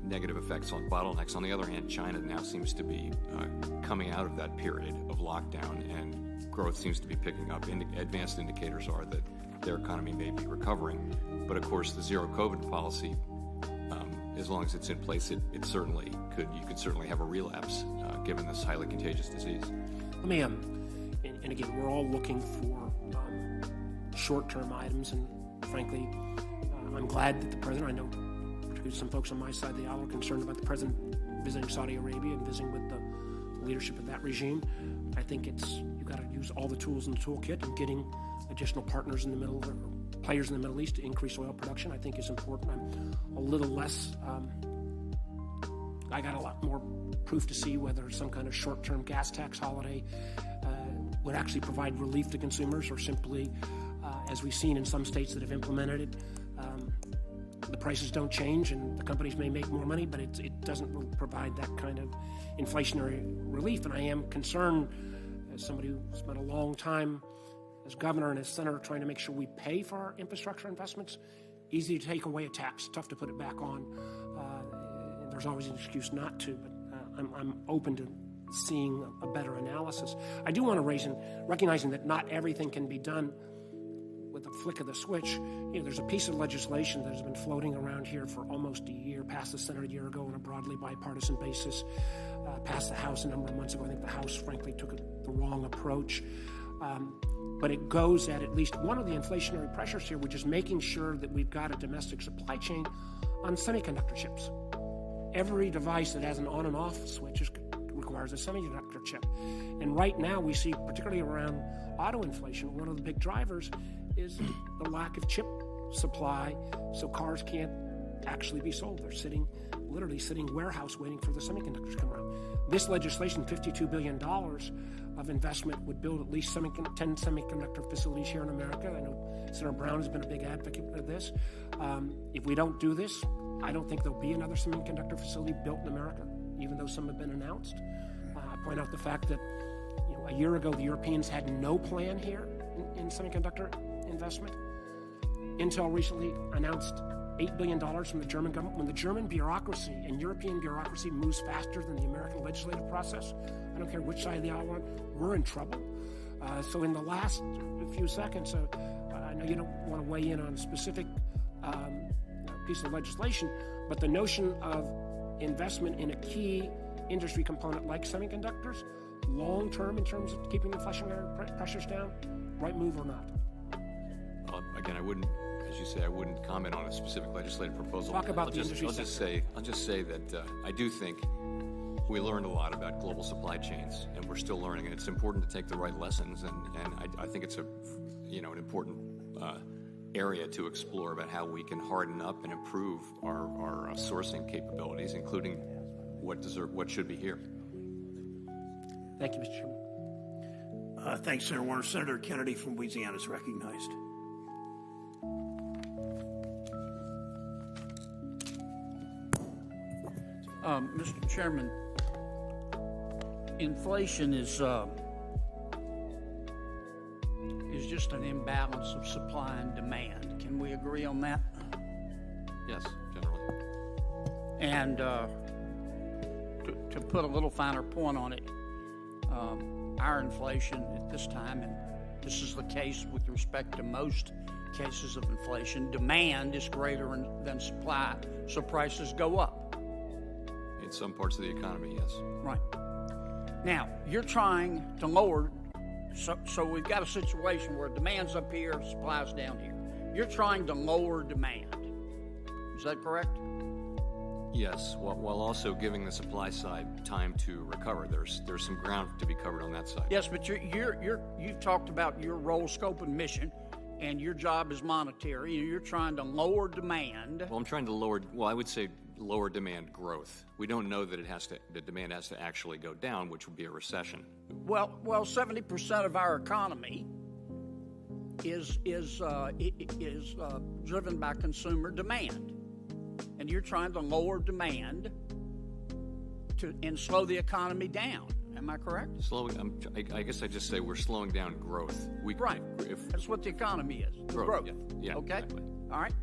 negative effects on bottlenecks. On the other hand, China now seems to be coming out of that period of lockdown, and growth seems to be picking up. Advanced indicators are that their economy may be recovering, but of course the zero COVID policy, as long as it's in place, it certainly could. You could certainly have a relapse given this highly contagious disease. Let me and again, we're all looking for short-term items, and frankly, I'm glad that the president, I know particularly some folks on my side of the aisle are concerned about the president visiting Saudi Arabia and visiting with the leadership of that regime. I think you've got to use all the tools in the toolkit, and getting additional partners in the middle, or players in the Middle East to increase oil production, I think is important. I'm a little less I got a lot more proof to see whether some kind of short-term gas tax holiday would actually provide relief to consumers, or simply, as we've seen in some states that have implemented it, the prices don't change and the companies may make more money, but it doesn't provide that kind of inflationary relief. And I am concerned, as somebody who spent a long time as governor and as senator trying to make sure we pay for our infrastructure investments. Easy to take away a tax, tough to put it back on. There's always an excuse not to, but I'm open to seeing a better analysis. I do want to raise, and recognizing that not everything can be done with a flick of the switch. There's a piece of legislation that has been floating around here for almost a year, passed the Senate a year ago on a broadly bipartisan basis, passed the House a number of months ago. I think the House, frankly, took the wrong approach. But it goes at least one of the inflationary pressures here, which is making sure that we've got a domestic supply chain on semiconductor chips. Every device that has an on and off switch requires a semiconductor chip. And right now we see, particularly around auto inflation, one of the big drivers is the lack of chip supply, so cars can't actually be sold. They're literally sitting warehouse waiting for the semiconductors to come around. This legislation, $52 billion of investment, would build at least 10 semiconductor facilities here in America. I know Senator Brown has been a big advocate of this. If we don't do this, I don't think there'll be another semiconductor facility built in America, even though some have been announced. I point out the fact that a year ago the Europeans had no plan here in semiconductor investment. Intel recently announced $8 billion from the German government. When the German bureaucracy and European bureaucracy moves faster than the American legislative process, I don't care which side of the aisle we're in trouble. So in the last few seconds, I know you don't want to weigh in on a specific piece of legislation, but the notion of investment in a key industry component like semiconductors, long-term in terms of keeping inflationary pressures down, right move or not? Again, I wouldn't, as you say, I wouldn't comment on a specific legislative proposal. Talk about the industry sector. I'll just say that I do think we learned a lot about global supply chains, and we're still learning. And it's important to take the right lessons, and I think it's an important area to explore about how we can harden up and improve our sourcing capabilities, including what should be here. Thank you, Mr. Chairman. Thanks, Senator Warner. Senator Kennedy from Louisiana is recognized. Mr. Chairman, inflation is just an imbalance of supply and demand. Can we agree on that? Yes, generally. And to put a little finer point on it, our inflation at this time, and this is the case with respect to most cases of inflation, demand is greater than supply, so prices go up. In some parts of the economy, yes. Right. Now, you're trying to lower, so we've got a situation where demand's up here, supply's down here. You're trying to lower demand. Is that correct? Yes, while also giving the supply side time to recover. There's some ground to be covered on that side. Yes, but you've talked about your role, scope, and mission, and your job is monetary, and you're trying to lower demand. Well, I'm trying to I would say lower demand growth. We don't know that the demand has to actually go down, which would be a recession. Well, 70% of our economy is driven by consumer demand, and you're trying to lower demand and slow the economy down. Am I correct? I guess I just say we're slowing down growth. Right. That's what the economy is. Growth. Yeah, okay. Exactly. All right.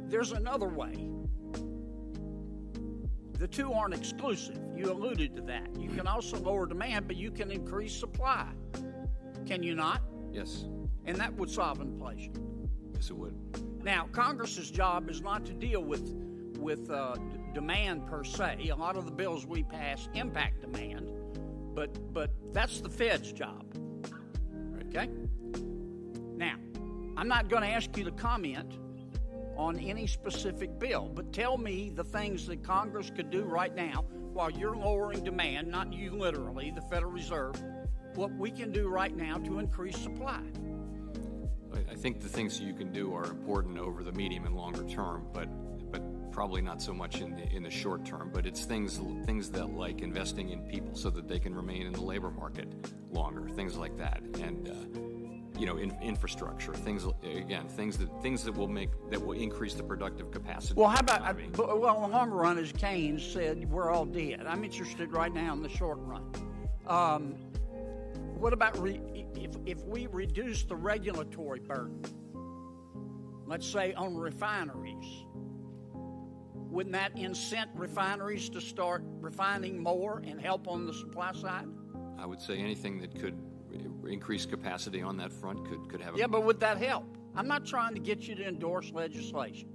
There's another way. The two aren't exclusive. You alluded to that. You can also lower demand, but you can increase supply. Can you not? Yes. And that would solve inflation. Yes, it would. Now, Congress's job is not to deal with demand per se. A lot of the bills we pass impact demand, but that's the Fed's job. Okay? Now, I'm not going to ask you to comment on any specific bill, but tell me the things that Congress could do right now while you're lowering demand, not you literally, the Federal Reserve, what we can do right now to increase supply. I think the things you can do are important over the medium and longer term, but probably not so much in the short term, but it's things that like investing in people so that they can remain in the labor market longer, things like that, and infrastructure, things that will increase the productive capacity. Well, how about in the long run, as Keynes said, we're all dead. I'm interested right now in the short run. What about if we reduce the regulatory burden, let's say on refineries, wouldn't that incent refineries to start refining more and help on the supply side? I would say anything that could increase capacity on that front could have a... Yeah, but would that help? I'm not trying to get you to endorse legislation.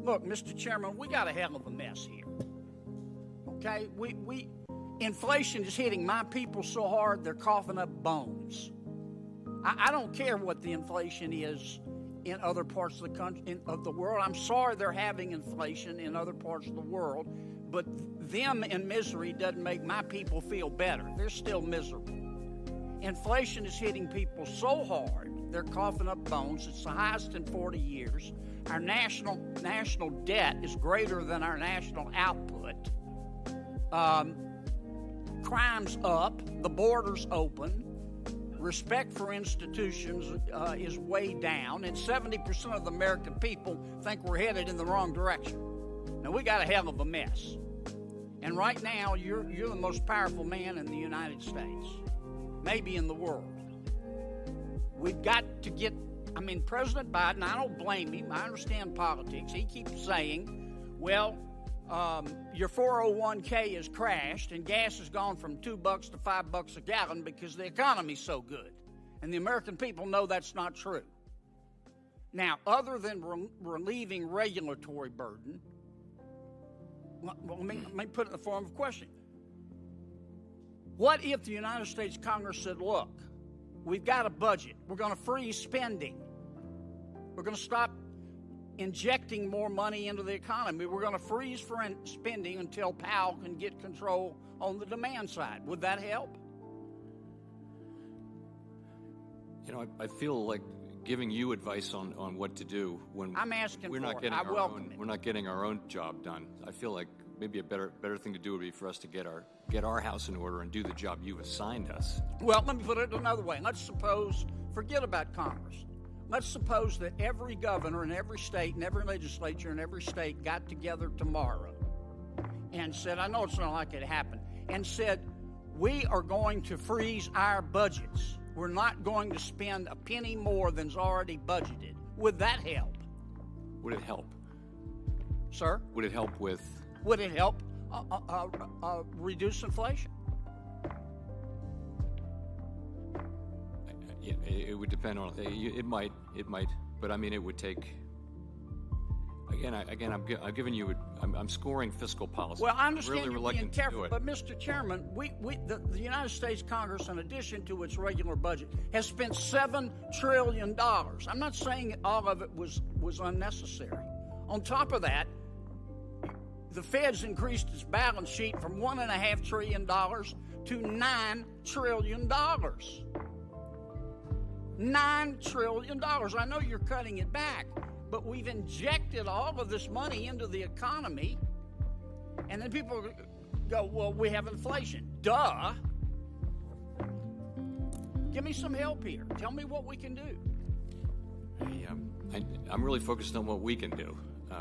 Look, Mr. Chairman, we got a hell of a mess here. Okay? Inflation is hitting my people so hard they're coughing up bones. I don't care what the inflation is in other parts of the country, of the world. I'm sorry they're having inflation in other parts of the world, but them in misery doesn't make my people feel better. They're still miserable. Inflation is hitting people so hard they're coughing up bones. It's the highest in 40 years. Our national debt is greater than our national output. Crime's up. The border's open. Respect for institutions is way down, and 70% of the American people think we're headed in the wrong direction. Now, we got a hell of a mess. And right now, you're the most powerful man in the United States, maybe in the world. We've got to get, President Biden, I don't blame him. I understand politics. He keeps saying, well, your 401k has crashed and gas has gone from $2 to $5 a gallon because the economy's so good. And the American people know that's not true. Now, other than relieving regulatory burden, let me put it in the form of a question. What if the United States Congress said, look, we've got a budget. We're going to freeze spending. We're going to stop injecting more money into the economy. We're going to freeze spending until Powell can get control on the demand side. Would that help? I feel like giving you advice on what to do when I'm asking we're not for it. I welcome it. We're not getting our own job done. I feel like maybe a better thing to do would be for us to get our house in order and do the job you've assigned us. Well, let me put it another way. Let's suppose, forget about Congress. Let's suppose that every governor in every state and every legislature in every state got together tomorrow and said, I know it's not likely to happen, and said, we are going to freeze our budgets. We're not going to spend a penny more than's already budgeted. Would that help? Would it help? Sir? Would it help with? Would it help reduce inflation? It would depend on it. Might, but it would take. I'm giving you. I'm scoring fiscal policy. Well, I understand really you're being careful, but Mr. Chairman, the United States Congress, in addition to its regular budget, has spent $7 trillion. I'm not saying all of it was unnecessary. On top of that, the Fed's increased its balance sheet from $1.5 trillion to $9 trillion. $9 trillion. I know you're cutting it back, but we've injected all of this money into the economy, and then people go, well, we have inflation. Duh. Give me some help here. Tell me what we can do. I'm really focused on what we can do,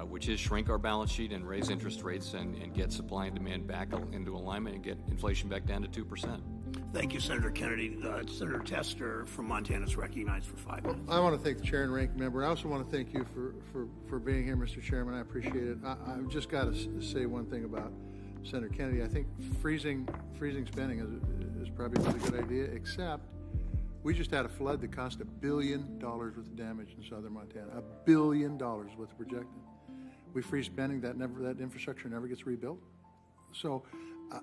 which is shrink our balance sheet and raise interest rates and get supply and demand back into alignment and get inflation back down to 2%. Thank you, Senator Kennedy. Senator Tester from Montana is recognized for 5 minutes. I want to thank the chair and ranking member. I also want to thank you for being here, Mr. Chairman. I appreciate it. I've just got to say one thing about Senator Kennedy. I think freezing spending is probably a really good idea, except we just had a flood that cost $1 billion worth of damage in southern Montana. $1 billion worth projected. We freeze spending, that infrastructure never gets rebuilt. So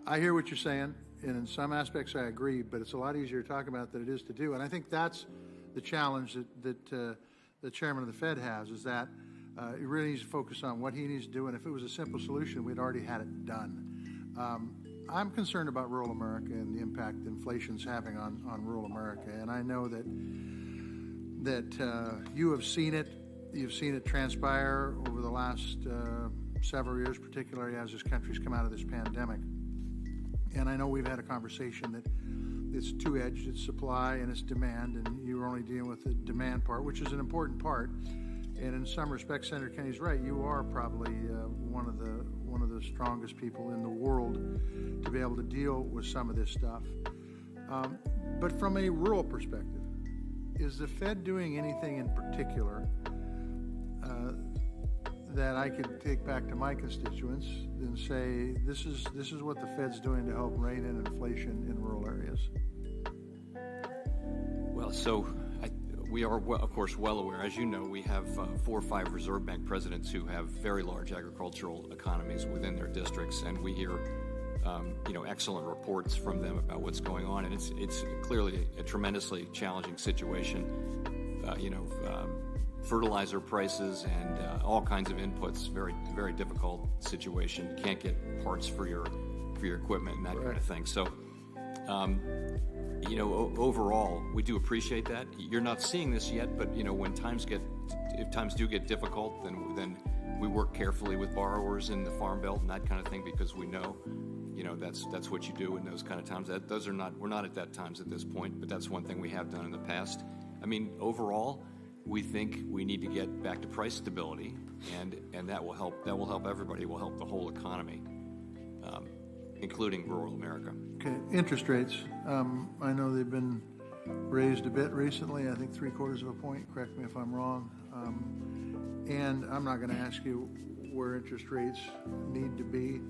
I hear what you're saying, and in some aspects I agree, but it's a lot easier to talk about than it is to do. And I think that's the challenge that the chairman of the Fed has, is that he really needs to focus on what he needs to do. And if it was a simple solution, we'd already had it done. I'm concerned about rural America and the impact inflation's having on rural America. And I know that you have seen it. You've seen it transpire over the last several years, particularly as this country's come out of this pandemic. And I know we've had a conversation that it's two-edged, it's supply and it's demand, and you're only dealing with the demand part, which is an important part. And in some respects, Senator Kennedy's right. You are probably one of the strongest people in the world to be able to deal with some of this stuff. But from a rural perspective, is the Fed doing anything in particular that I could take back to my constituents and say, this is what the Fed's doing to help rein in inflation in rural areas? Well, so we are, of course, well aware. As you know, we have 4 or 5 Reserve Bank presidents who have very large agricultural economies within their districts, and we hear excellent reports from them about what's going on, and it's clearly a tremendously challenging situation. Fertilizer prices and all kinds of inputs, very, very difficult situation. You can't get parts for your equipment and that kind of thing. So, overall, we do appreciate that. You're not seeing this yet, but when if times do get difficult, then we work carefully with borrowers in the Farm Belt and that kind of thing, because we know, that's what you do in those kind of times. We're not at that times at this point, but that's one thing we have done in the past. I mean, overall, we think we need to get back to price stability, and that will help. That will help everybody. It will help the whole economy, including rural America. Okay, interest rates. I know they've been raised a bit recently. I think 3/4 point. Correct me if I'm wrong. And I'm not going to ask you where interest rates need to be,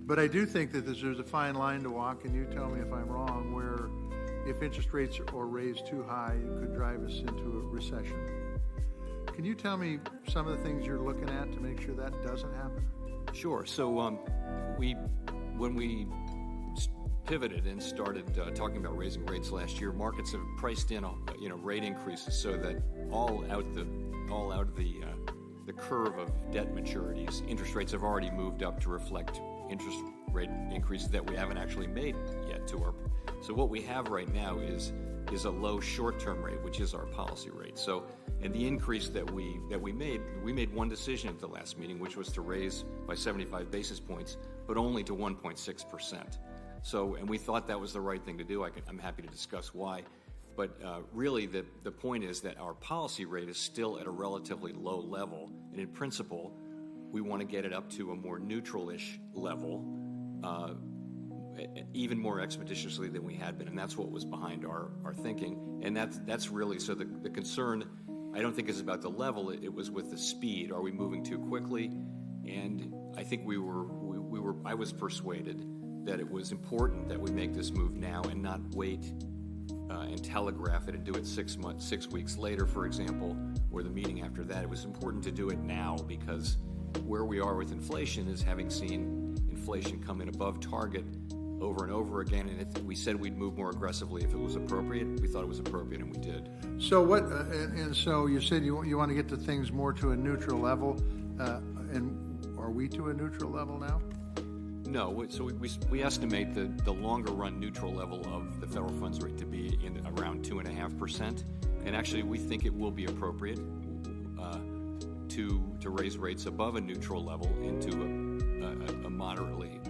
but I do think that there's a fine line to walk, and you tell me if I'm wrong, where if interest rates are raised too high, it could drive us into a recession. Can you tell me some of the things you're looking at to make sure that doesn't happen? Sure. So when we pivoted and started talking about raising rates last year, markets have priced in rate increases so that all out of the curve of debt maturities, interest rates have already moved up to reflect interest rate increases that we haven't actually made yet to our. So what we have right now is a low short-term rate, which is our policy rate. So, and the increase that we made one decision at the last meeting, which was to raise by 75 basis points, but only to 1.6%. So, and we thought that was the right thing to do. I'm happy to discuss why. But really, the point is that our policy rate is still at a relatively low level, and in principle, we want to get it up to a more neutral-ish level, even more expeditiously than we had been, and that's what was behind our thinking. And that's really, so the concern, I don't think is about the level, it was with the speed. Are we moving too quickly? And I think I was persuaded that it was important that we make this move now and not wait and telegraph it and do it 6 weeks later, for example, or the meeting after that. It was important to do it now, because where we are with inflation is having seen inflation come in above target over and over again, and we said we'd move more aggressively if it was appropriate. We thought it was appropriate, and we did. So what? And so you said you want to get to things more to a neutral level, and are we to a neutral level now? No. So we estimate the longer run neutral level of the federal funds rate to be in around 2.5%, and actually we think it will be appropriate to raise rates above a neutral level into a modestly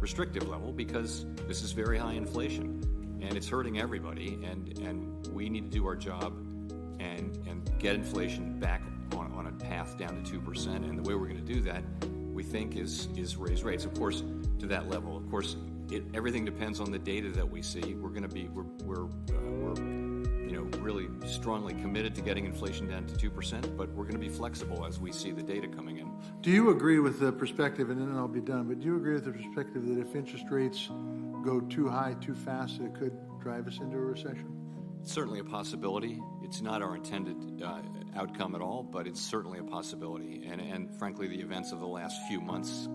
restrictive level, because this is very high inflation and it's hurting everybody, and we need to do our job and get inflation back on a path down to 2%. And the way we're going to do that, we think, is raise rates, of course, to that level. Of course, everything depends on the data that we see. We're really strongly committed to getting inflation down to 2%, but we're going to be flexible as we see the data coming in. Do you agree with the perspective, and then I'll be done, but do you agree with the perspective that if interest rates go too high, too fast, it could drive us into a recession? It's certainly a possibility. It's not our intended outcome at all, but it's certainly a possibility. And frankly, the events of the last few months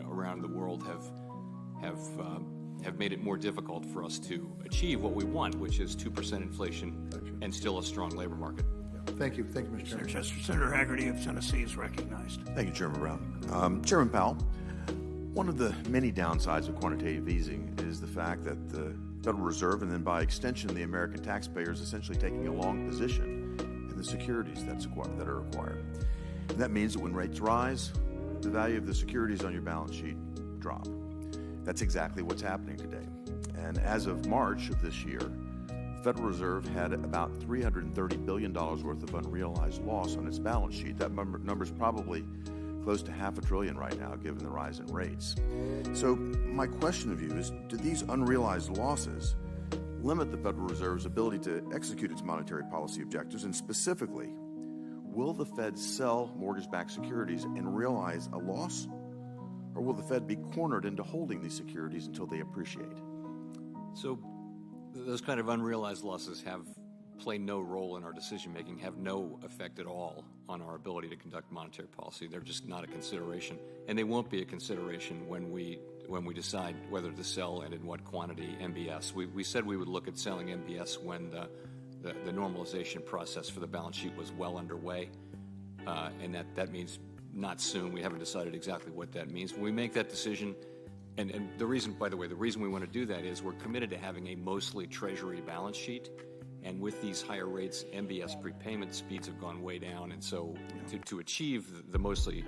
around the world have made it more difficult for us to achieve what we want, which is 2% inflation and still a strong labor market. Yeah. Thank you, Mr. Chairman. Senator Hagerty of Tennessee is recognized. Thank you, Chairman Brown. Chairman Powell, one of the many downsides of quantitative easing is the fact that the Federal Reserve, and then by extension the American taxpayer, is essentially taking a long position in the securities that are required. That means that when rates rise, the value of the securities on your balance sheet drop. That's exactly what's happening today. And as of March of this year, the Federal Reserve had about $330 billion worth of unrealized loss on its balance sheet. That number's probably close to $500 billion right now, given the rise in rates. So my question of you is, do these unrealized losses limit the Federal Reserve's ability to execute its monetary policy objectives? And specifically, will the Fed sell mortgage-backed securities and realize a loss? Or will the Fed be cornered into holding these securities until they appreciate? So those kind of unrealized losses play no role in our decision-making, have no effect at all on our ability to conduct monetary policy. They're just not a consideration, and they won't be a consideration when we decide whether to sell and in what quantity MBS. We said we would look at selling MBS when the normalization process for the balance sheet was well underway, and that means not soon. We haven't decided exactly what that means. When we make that decision, and the reason, by the way, the reason we want to do that is we're committed to having a mostly Treasury balance sheet. And with these higher rates, MBS prepayment speeds have gone way down. And so to achieve the mostly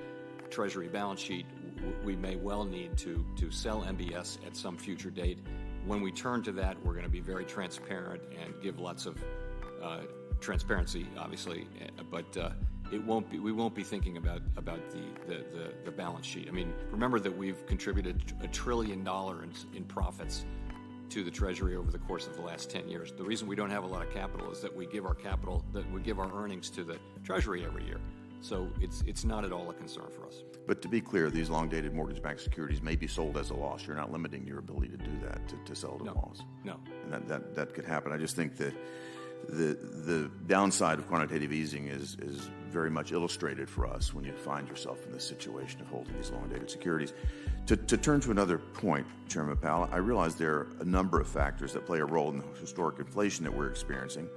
Treasury balance sheet, we may well need to sell MBS at some future date. When we turn to that, we're going to be very transparent and give lots of transparency, obviously, but we won't be thinking about the balance sheet. I mean, remember that we've contributed $1 trillion in profits to the Treasury over the course of the last 10 years. The reason we don't have a lot of capital is that we give our earnings to the Treasury every year. So it's not at all a concern for us. But to be clear, these long-dated mortgage-backed securities may be sold as a loss. You're not limiting your ability to do that, to sell at a loss. No. And that could happen. I just think that the downside of quantitative easing is very much illustrated for us when you find yourself in this situation of holding these long-dated securities. To turn to another point, Chairman Powell, I realize there are a number of factors that play a role in the historic inflation that we're experiencing.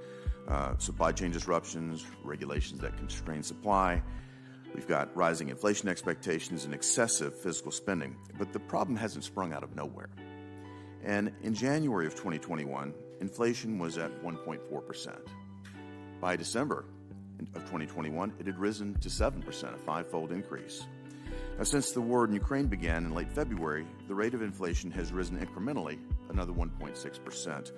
Supply chain disruptions, regulations that constrain supply. We've got rising inflation expectations and excessive fiscal spending. But the problem hasn't sprung out of nowhere. And in January of 2021, inflation was at 1.4%. By December of 2021, it had risen to 7%, a five-fold increase. Now, since the war in Ukraine began in late February, the rate of inflation has risen incrementally, another 1.6%,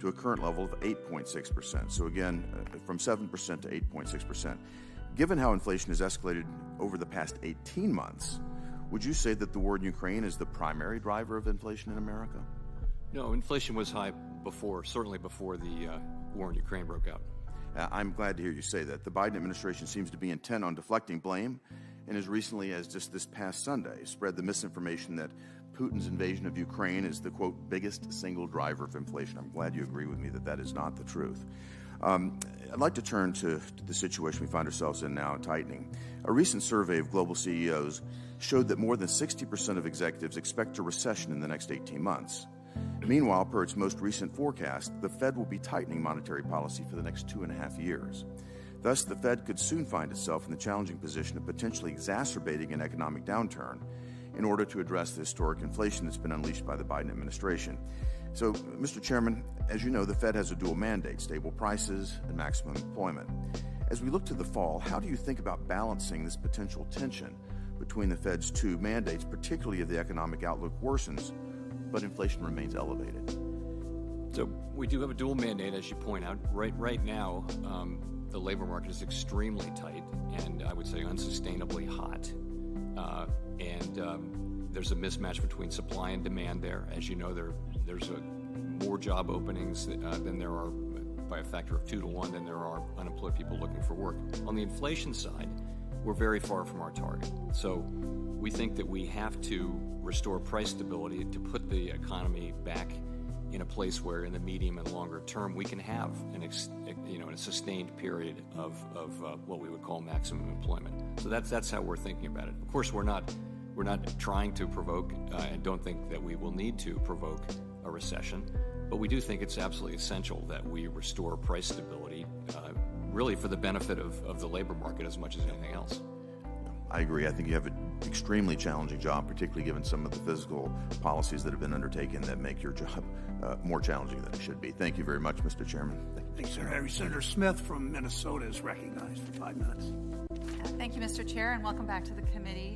to a current level of 8.6%. So again, from 7% to 8.6%. Given how inflation has escalated over the past 18 months, would you say that the war in Ukraine is the primary driver of inflation in America? No, inflation was high before, certainly before the war in Ukraine broke out. I'm glad to hear you say that. The Biden administration seems to be intent on deflecting blame, and as recently as just this past Sunday, spread the misinformation that Putin's invasion of Ukraine is the, quote, biggest single driver of inflation. I'm glad you agree with me that that is not the truth. I'd like to turn to the situation we find ourselves in now, tightening. A recent survey of global CEOs showed that more than 60% of executives expect a recession in the next 18 months. Meanwhile, per its most recent forecast, the Fed will be tightening monetary policy for the next 2.5 years. Thus, the Fed could soon find itself in the challenging position of potentially exacerbating an economic downturn in order to address the historic inflation that's been unleashed by the Biden administration. So, Mr. Chairman, as you know, the Fed has a dual mandate, stable prices and maximum employment. As we look to the fall, how do you think about balancing this potential tension between the Fed's two mandates, particularly if the economic outlook worsens, but inflation remains elevated? So we do have a dual mandate, as you point out. Right now, the labor market is extremely tight and I would say unsustainably hot. There's a mismatch between supply and demand there. As you know, there's more job openings than there are, by a factor of 2 to 1, than there are unemployed people looking for work. On the inflation side, we're very far from our target. So we think that we have to restore price stability to put the economy back in a place where in the medium and longer term we can have a sustained period of what we would call maximum employment. So that's how we're thinking about it. Of course, we're not trying to provoke and don't think that we will need to provoke a recession, but we do think it's absolutely essential that we restore price stability really for the benefit of the labor market as much as anything else. I agree. I think you have a extremely challenging job, particularly given some of the physical policies that have been undertaken that make your job more challenging than it should be. Thank you very much, Mr. Chairman. Thanks, Senator. Senator Smith from Minnesota is recognized for 5 minutes. Thank you, Mr. Chair, and welcome back to the committee.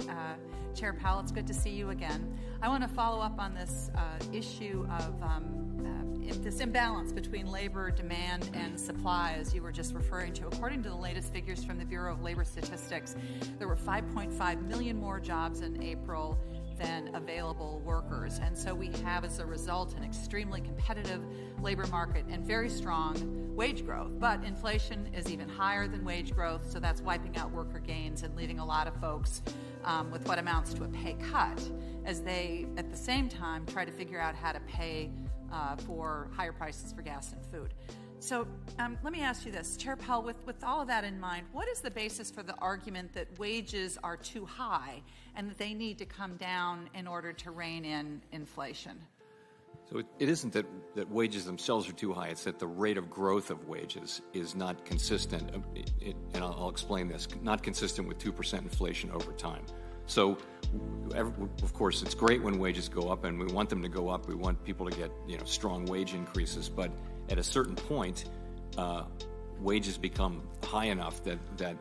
Chair Powell, it's good to see you again. I want to follow up on this issue of this imbalance between labor demand and supply, as you were just referring to. According to the latest figures from the Bureau of Labor Statistics, there were 5.5 million more jobs in April than available workers. And so we have, as a result, an extremely competitive labor market and very strong wage growth. But inflation is even higher than wage growth, so that's wiping out worker gains and leaving a lot of folks with what amounts to a pay cut, as they, at the same time, try to figure out how to pay for higher prices for gas and food. So let me ask you this, Chair Powell, with all of that in mind, what is the basis for the argument that wages are too high and that they need to come down in order to rein in inflation? So it isn't that wages themselves are too high, it's that the rate of growth of wages is not consistent, and I'll explain this, not consistent with 2% inflation over time. So, of course, it's great when wages go up, and we want them to go up. We want people to get strong wage increases, but at a certain point, wages become high enough that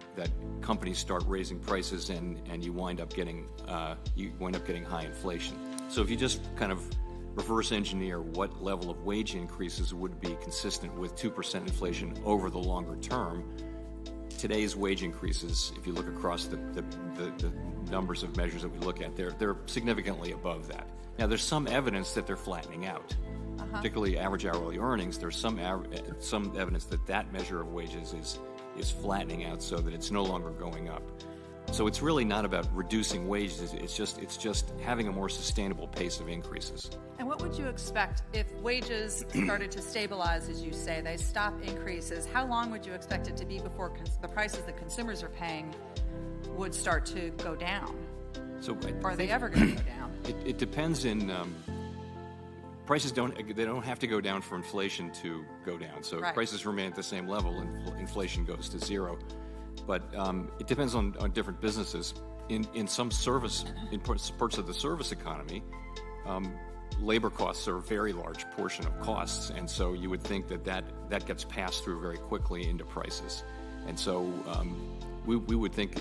companies start raising prices, and you wind up getting high inflation. So if you just kind of reverse engineer what level of wage increases would be consistent with 2% inflation over the longer term, today's wage increases, if you look across the numbers of measures that we look at, they're significantly above that. Now, there's some evidence that they're flattening out, particularly average hourly earnings. There's some evidence that measure of wages is flattening out so that it's no longer going up. So it's really not about reducing wages. It's just having a more sustainable pace of increases. And what would you expect if wages started to stabilize, as you say, they stop increases? How long would you expect it to be before the prices that consumers are paying would start to go down? So are they ever going to go down? It depends in prices don't have to go down for inflation to go down. So if prices remain at the same level, inflation goes to zero. But it depends on different businesses. In parts of the service economy, labor costs are a very large portion of costs, and so you would think that gets passed through very quickly into prices. And so we would think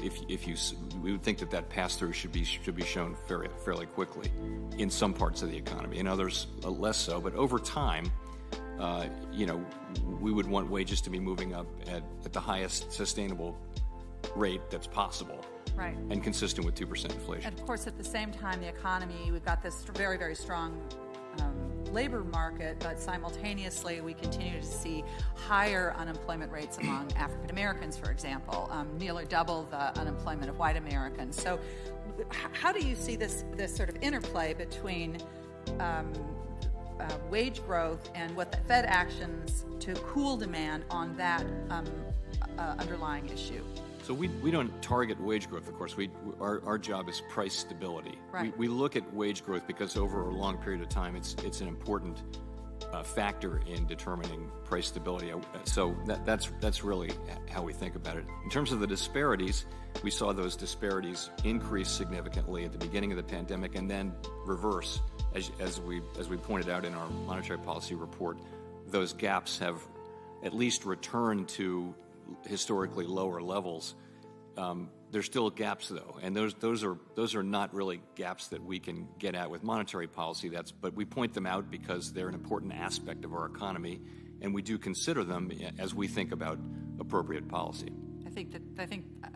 we would think that pass through should be shown fairly quickly in some parts of the economy, in others less so. But over time, we would want wages to be moving up at the highest sustainable rate that's possible, right, and consistent with 2% inflation. And of course, at the same time, the economy, we've got this very, very strong labor market, but simultaneously we continue to see higher unemployment rates among African Americans, for example, nearly double the unemployment of white Americans. So how do you see this sort of interplay between wage growth and what the Fed actions to cool demand on that underlying issue? So we don't target wage growth, of course. Our job is price stability. Right. We look at wage growth because over a long period of time, it's an important factor in determining price stability. So that's really how we think about it. In terms of the disparities, we saw those disparities increase significantly at the beginning of the pandemic and then reverse. As we pointed out in our monetary policy report, those gaps have at least returned to historically lower levels. There's still gaps, though, and those are not really gaps that we can get at with monetary policy. But we point them out because they're an important aspect of our economy, and we do consider them as we think about appropriate policy. I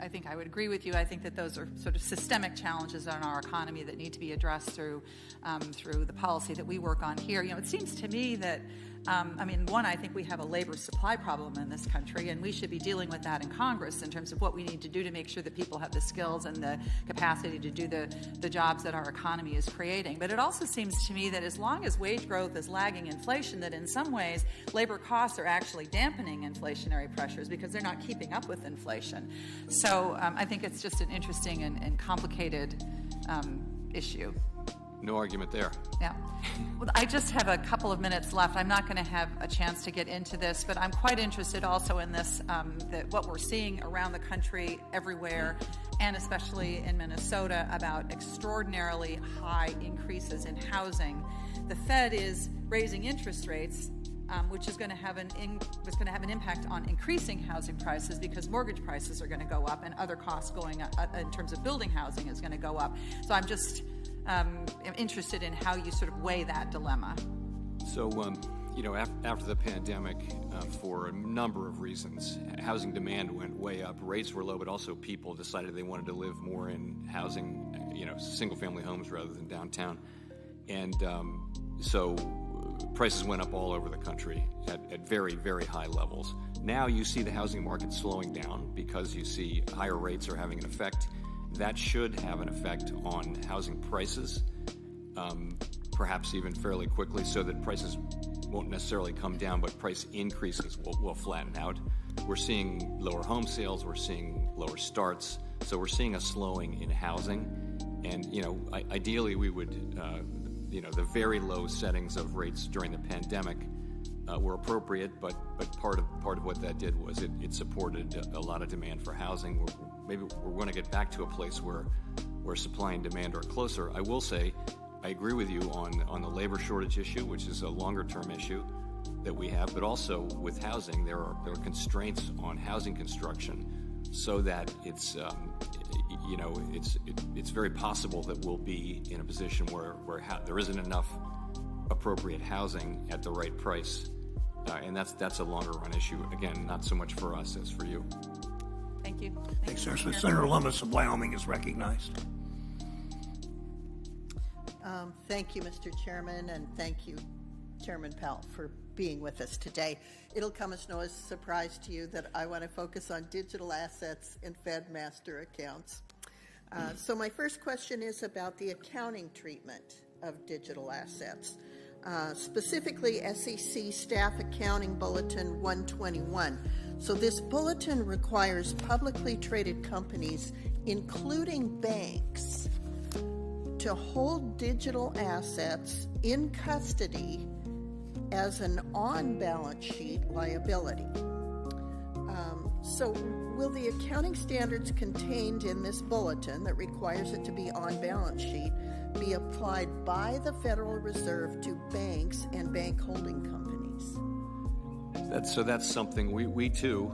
think I would agree with you. I think that those are sort of systemic challenges in our economy that need to be addressed through the policy that we work on here. It seems to me that I think we have a labor supply problem in this country, and we should be dealing with that in Congress in terms of what we need to do to make sure that people have the skills and the capacity to do the jobs that our economy is creating. But it also seems to me that as long as wage growth is lagging inflation, that in some ways labor costs are actually dampening inflationary pressures because they're not keeping up with inflation. So I think it's just an interesting and complicated issue. No argument there. Yeah. Well, I just have a couple of minutes left. I'm not going to have a chance to get into this, but I'm quite interested also in this, what we're seeing around the country everywhere, and especially in Minnesota, about extraordinarily high increases in housing. The Fed is raising interest rates, which is going to have an impact on increasing housing prices, because mortgage prices are going to go up and other costs going up in terms of building housing is going to go up. So I'm just am interested in how you sort of weigh that dilemma. So, after the pandemic, for a number of reasons, housing demand went way up. Rates were low, but also people decided they wanted to live more in housing, single-family homes rather than downtown. And so prices went up all over the country at very, very high levels. Now you see the housing market slowing down because you see higher rates are having an effect. That should have an effect on housing prices, perhaps even fairly quickly, so that prices won't necessarily come down, but price increases will flatten out. We're seeing lower home sales, we're seeing lower starts, so we're seeing a slowing in housing. And, ideally we would, the very low settings of rates during the pandemic were appropriate, but part of what that did was it supported a lot of demand for housing. Maybe we're going to get back to a place where supply and demand are closer. I will say, I agree with you on the labor shortage issue, which is a longer-term issue that we have, but also with housing, there are constraints on housing construction, so that it's very possible that we'll be in a position where there isn't enough appropriate housing at the right price, and that's a longer-run issue. Again, not so much for us as for you. Thank you. Thanks, sir. So Senator Lummis of Wyoming is recognized. Thank you, Mr. Chairman, and thank you, Chairman Powell, for being with us today. It'll come as no surprise to you that I want to focus on digital assets and Fed master accounts. So my first question is about the accounting treatment of digital assets, specifically SEC Staff Accounting Bulletin 121. So this bulletin requires publicly traded companies, including banks, to hold digital assets in custody as an on-balance sheet liability. So will the accounting standards contained in this bulletin that requires it to be on-balance sheet be applied by the Federal Reserve to banks and bank holding companies? That's something we too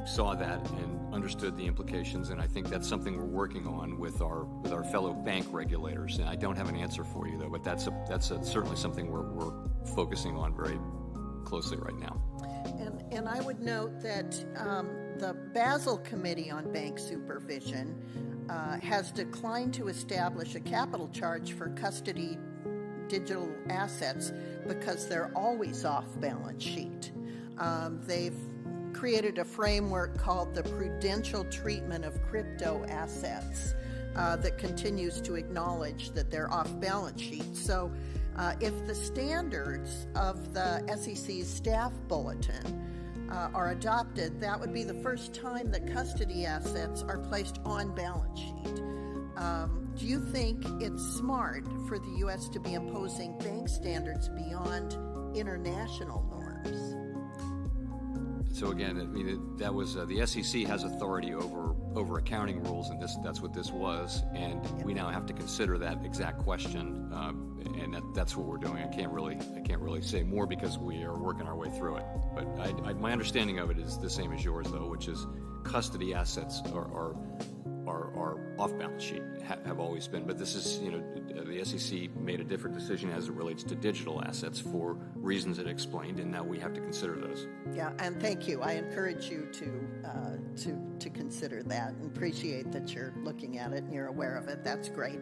saw that and understood the implications, and I think that's something we're working on with our fellow bank regulators. And I don't have an answer for you though, but that's certainly something we're focusing on very closely right now. And I would note that the Basel Committee on Bank Supervision has declined to establish a capital charge for custody digital assets because they're always off balance sheet. They've created a framework called the Prudential Treatment of Crypto Assets that continues to acknowledge that they're off balance sheet. So if the standards of the SEC's staff bulletin are adopted, that would be the first time that custody assets are placed on balance sheet. Do you think it's smart for the U.S. to be imposing bank standards beyond international norms? So again, that was the SEC has authority over accounting rules, and that's what this was, and we now have to consider that exact question, and that's what we're doing. I can't really say more because we are working our way through it. But my understanding of it is the same as yours, though, which is custody assets are off balance sheet, have always been. But this is, the SEC made a different decision as it relates to digital assets for reasons it explained, and now we have to consider those. Yeah, and thank you. I encourage you to consider that and appreciate that you're looking at it and you're aware of it. That's great.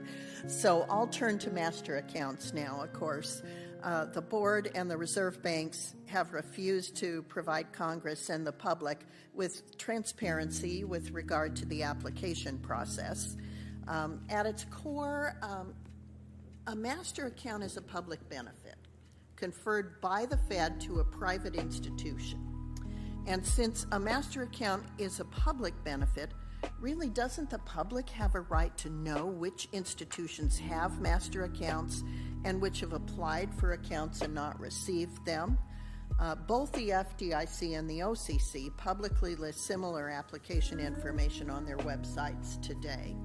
So I'll turn to master accounts now, of course. The board and the reserve banks have refused to provide Congress and the public with transparency with regard to the application process. At its core, a master account is a public benefit conferred by the Fed to a private institution. And since a master account is a public benefit, really, doesn't the public have a right to know which institutions have master accounts and which have applied for accounts and not received them? Both the FDIC and the OCC publicly list similar application information on their websites today.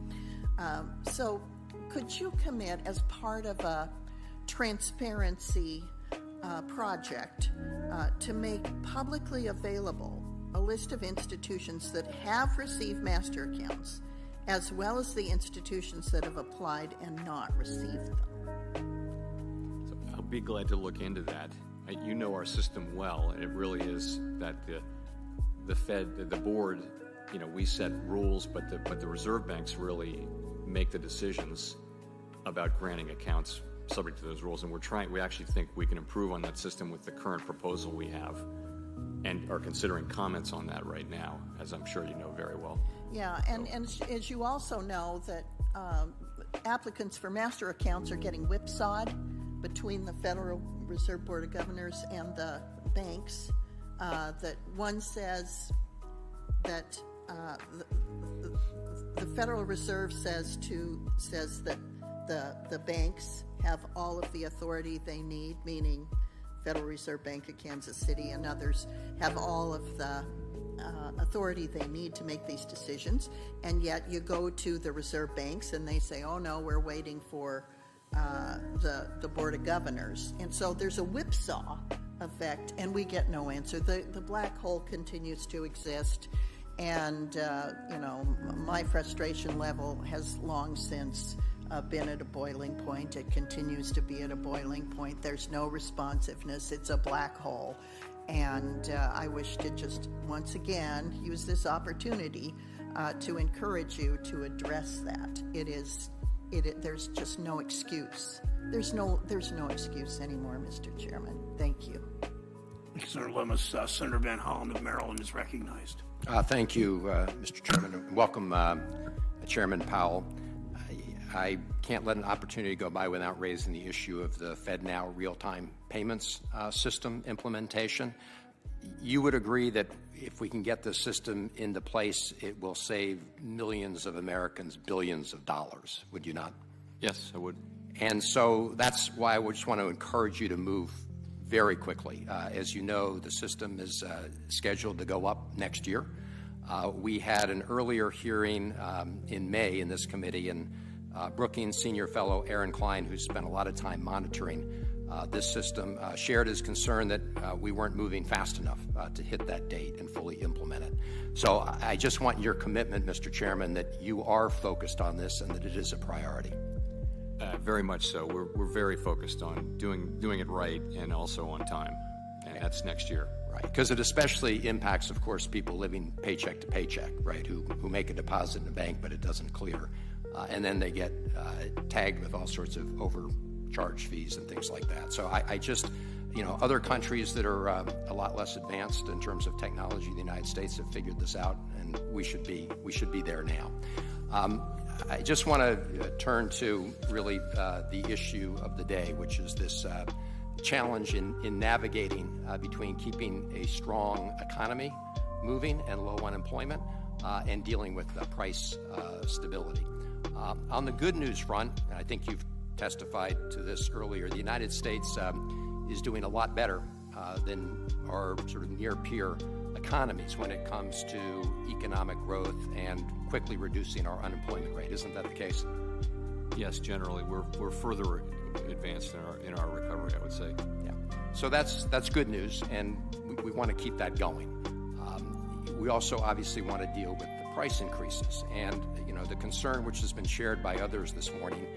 So could you commit, as part of a transparency project, to make publicly available a list of institutions that have received master accounts, as well as the institutions that have applied and not received them? So I'll be glad to look into that. You know our system well, and it really is that the Fed, the board, we set rules, but the reserve banks really make the decisions about granting accounts subject to those rules. And we actually think we can improve on that system with the current proposal we have, and are considering comments on that right now, as I'm sure you know very well. Yeah, and as you also know, that applicants for master accounts are getting whipsawed between the Federal Reserve Board of Governors and the banks. That one says that the Federal Reserve says that the banks have all of the authority they need, meaning Federal Reserve Bank of Kansas City and others have all of the authority they need to make these decisions, and yet you go to the reserve banks and they say, oh no, we're waiting for the Board of Governors. And so there's a whipsaw effect, and we get no answer. The black hole continues to exist, and my frustration level has long since been at a boiling point. It continues to be at a boiling point. There's no responsiveness. It's a black hole. And I wish to just once again use this opportunity to encourage you to address that. There's just no excuse. There's no excuse anymore, Mr. Chairman. Thank you. Senator Lummis, Senator Van Hollen of Maryland is recognized. Thank you, Mr. Chairman. Welcome, Chairman Powell. I can't let an opportunity go by without raising the issue of the FedNow real-time payments system implementation. You would agree that if we can get the system into place, it will save millions of Americans billions of dollars, would you not? Yes, I would. And so that's why I just want to encourage you to move very quickly. As you know, the system is scheduled to go up next year. We had an earlier hearing in May in this committee, and Brookings Senior Fellow Aaron Klein, who's spent a lot of time monitoring this system, shared his concern that we weren't moving fast enough to hit that date and fully implement it. So I just want your commitment, Mr. Chairman, that you are focused on this and that it is a priority. Very much so. We're very focused on doing it right and also on time, and that's next year. Right, because it especially impacts, of course, people living paycheck to paycheck, right, who make a deposit in a bank but it doesn't clear. And then they get tagged with all sorts of overcharge fees and things like that. So I just, other countries that are a lot less advanced in terms of technology in the United States have figured this out, and we should be there now. I just want to turn to really the issue of the day, which is this challenge in navigating between keeping a strong economy moving and low unemployment and dealing with price stability. On the good news front, and I think you've testified to this earlier, the United States is doing a lot better than our sort of near-peer economies when it comes to economic growth and quickly reducing our unemployment rate. Isn't that the case? Yes, generally we're further advanced in our recovery, I would say. Yeah. So that's good news, and we want to keep that going. We also obviously want to deal with the price increases, and the concern, which has been shared by others this morning,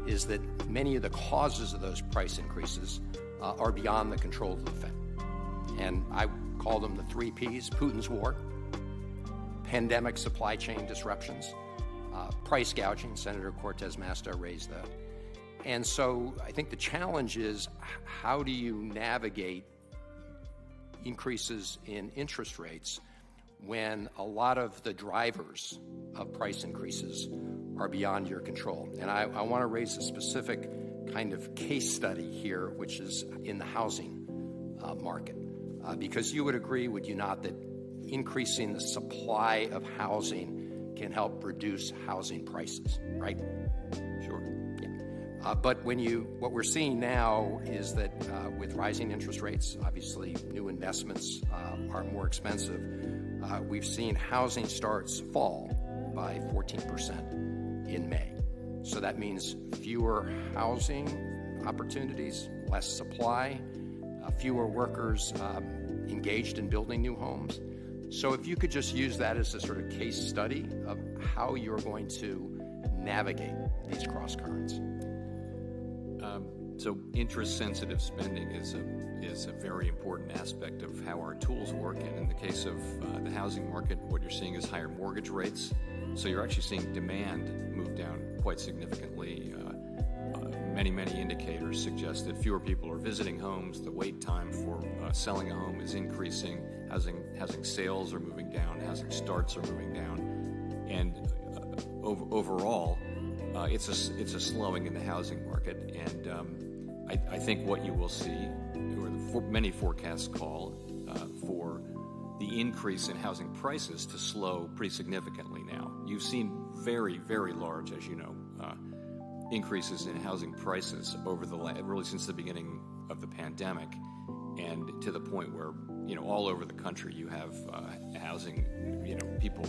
is that many of the causes of those price increases are beyond the control of the Fed. And I call them the 3 Ps: Putin's war, pandemic supply chain disruptions, price gouging. Senator Cortez Masto raised that. And so I think the challenge is, how do you navigate increases in interest rates when a lot of the drivers of price increases are beyond your control? And I want to raise a specific kind of case study here, which is in the housing market. Because you would agree, would you not, that increasing the supply of housing can help reduce housing prices, right? Sure. Yeah. But what we're seeing now is that with rising interest rates, obviously new investments are more expensive. We've seen housing starts fall by 14% in May. So that means fewer housing opportunities, less supply, fewer workers engaged in building new homes. So if you could just use that as a sort of case study of how you're going to navigate these cross currents. So interest-sensitive spending is a very important aspect of how our tools work. And in the case of the housing market, what you're seeing is higher mortgage rates. So you're actually seeing demand move down quite significantly. Many indicators suggest that fewer people are visiting homes. The wait time for selling a home is increasing. Housing sales are moving down. Housing starts are moving down. And overall, it's a slowing in the housing market. And I think what you will see, or many forecasts call for the increase in housing prices to slow pretty significantly now. You've seen very, very large, as you know, increases in housing prices over really since the beginning of the pandemic, and to the point where, all over the country you have housing, people,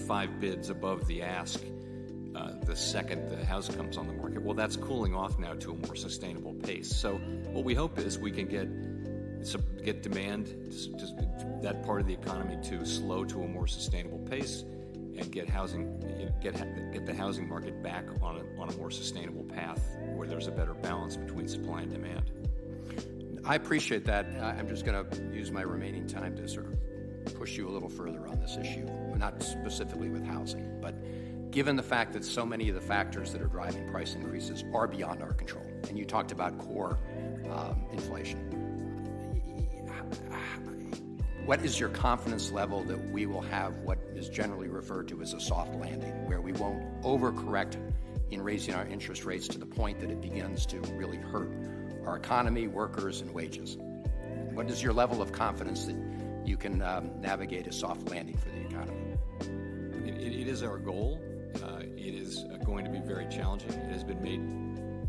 5 bids above the ask the second the house comes on the market. Well, that's cooling off now to a more sustainable pace. So what we hope is we can get demand, that part of the economy, to slow to a more sustainable pace, and get the housing market back on a more sustainable path where there's a better balance between supply and demand. I appreciate that. I'm just going to use my remaining time to sort of push you a little further on this issue, not specifically with housing, but given the fact that so many of the factors that are driving price increases are beyond our control, and you talked about core inflation, what is your confidence level that we will have what is generally referred to as a soft landing, where we won't overcorrect in raising our interest rates to the point that it begins to really hurt our economy, workers, and wages? What is your level of confidence that you can navigate a soft landing for the economy? It is our goal. It is going to be very challenging. It has been made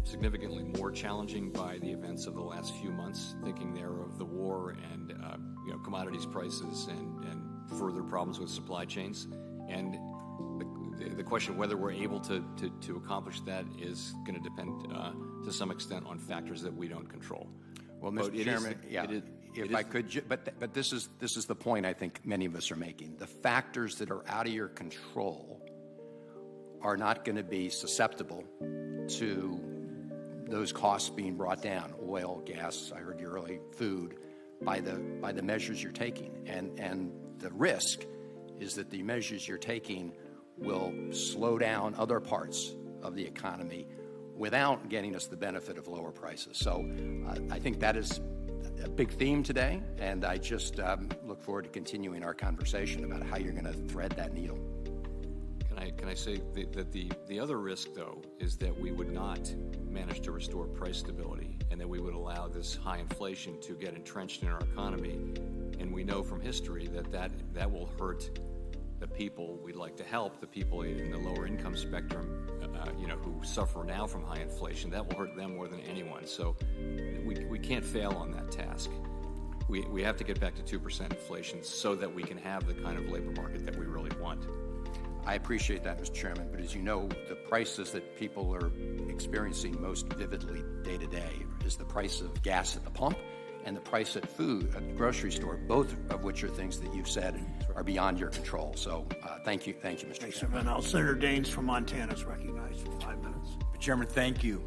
significantly more challenging by the events of the last few months, thinking there of the war and commodities prices and further problems with supply chains. And the question of whether we're able to accomplish that is going to depend to some extent on factors that we don't control. Well, Mr. Chairman, but this is the point I think many of us are making. The factors that are out of your control are not going to be susceptible to those costs being brought down: oil, gas, I heard you earlier, food, by the measures you're taking. And the risk is that the measures you're taking will slow down other parts of the economy without getting us the benefit of lower prices. So I think that is a big theme today, and I just look forward to continuing our conversation about how you're going to thread that needle. Can I say that the other risk, though, is that we would not manage to restore price stability, and that we would allow this high inflation to get entrenched in our economy. And we know from history that will hurt the people we'd like to help, the people in the lower income spectrum, who suffer now from high inflation. That will hurt them more than anyone. So we can't fail on that task. We have to get back to 2% inflation so that we can have the kind of labor market that we really want. I appreciate that, Mr. Chairman, but as you know, the prices that people are experiencing most vividly day to day is the price of gas at the pump and the price of food at the grocery store, both of which are things that you've said are beyond your control. So thank you, Mr. Chairman. Now, Senator Daines from Montana is recognized for 5 minutes. Mr. Chairman, thank you.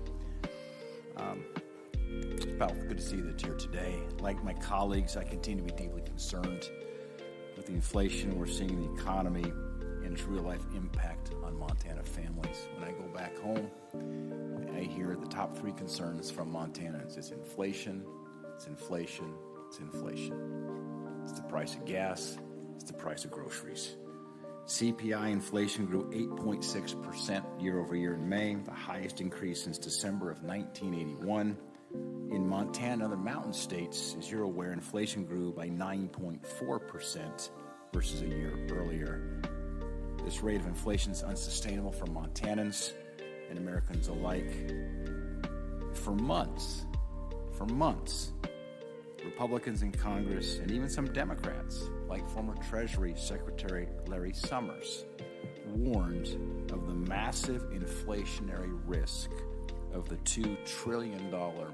Mr. Powell, good to see you here today. Like my colleagues, I continue to be deeply concerned with the inflation we're seeing in the economy and its real-life impact on Montana families. When I go back home, I hear the top 3 concerns from Montanans. It's inflation, it's inflation, it's inflation. It's the price of gas, it's the price of groceries. CPI inflation grew 8.6% year over year in May, the highest increase since December of 1981. In Montana and other mountain states, as you're aware, inflation grew by 9.4% versus a year earlier. This rate of inflation is unsustainable for Montanans and Americans alike. For months, Republicans in Congress and even some Democrats, like former Treasury Secretary Larry Summers, warned of the massive inflationary risk of the $2 trillion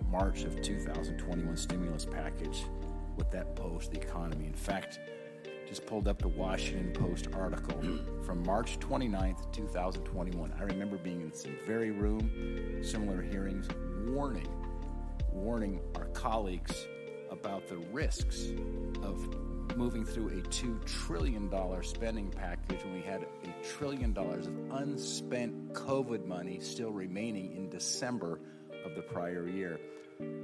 March of 2021 stimulus package, what that posed the economy. In fact, just pulled up the Washington Post article from March 29th, 2021. I remember being in this very room, similar hearings, warning our colleagues about the risks of moving through a $2 trillion spending package when we had $1 trillion of unspent COVID money still remaining in December of the prior year.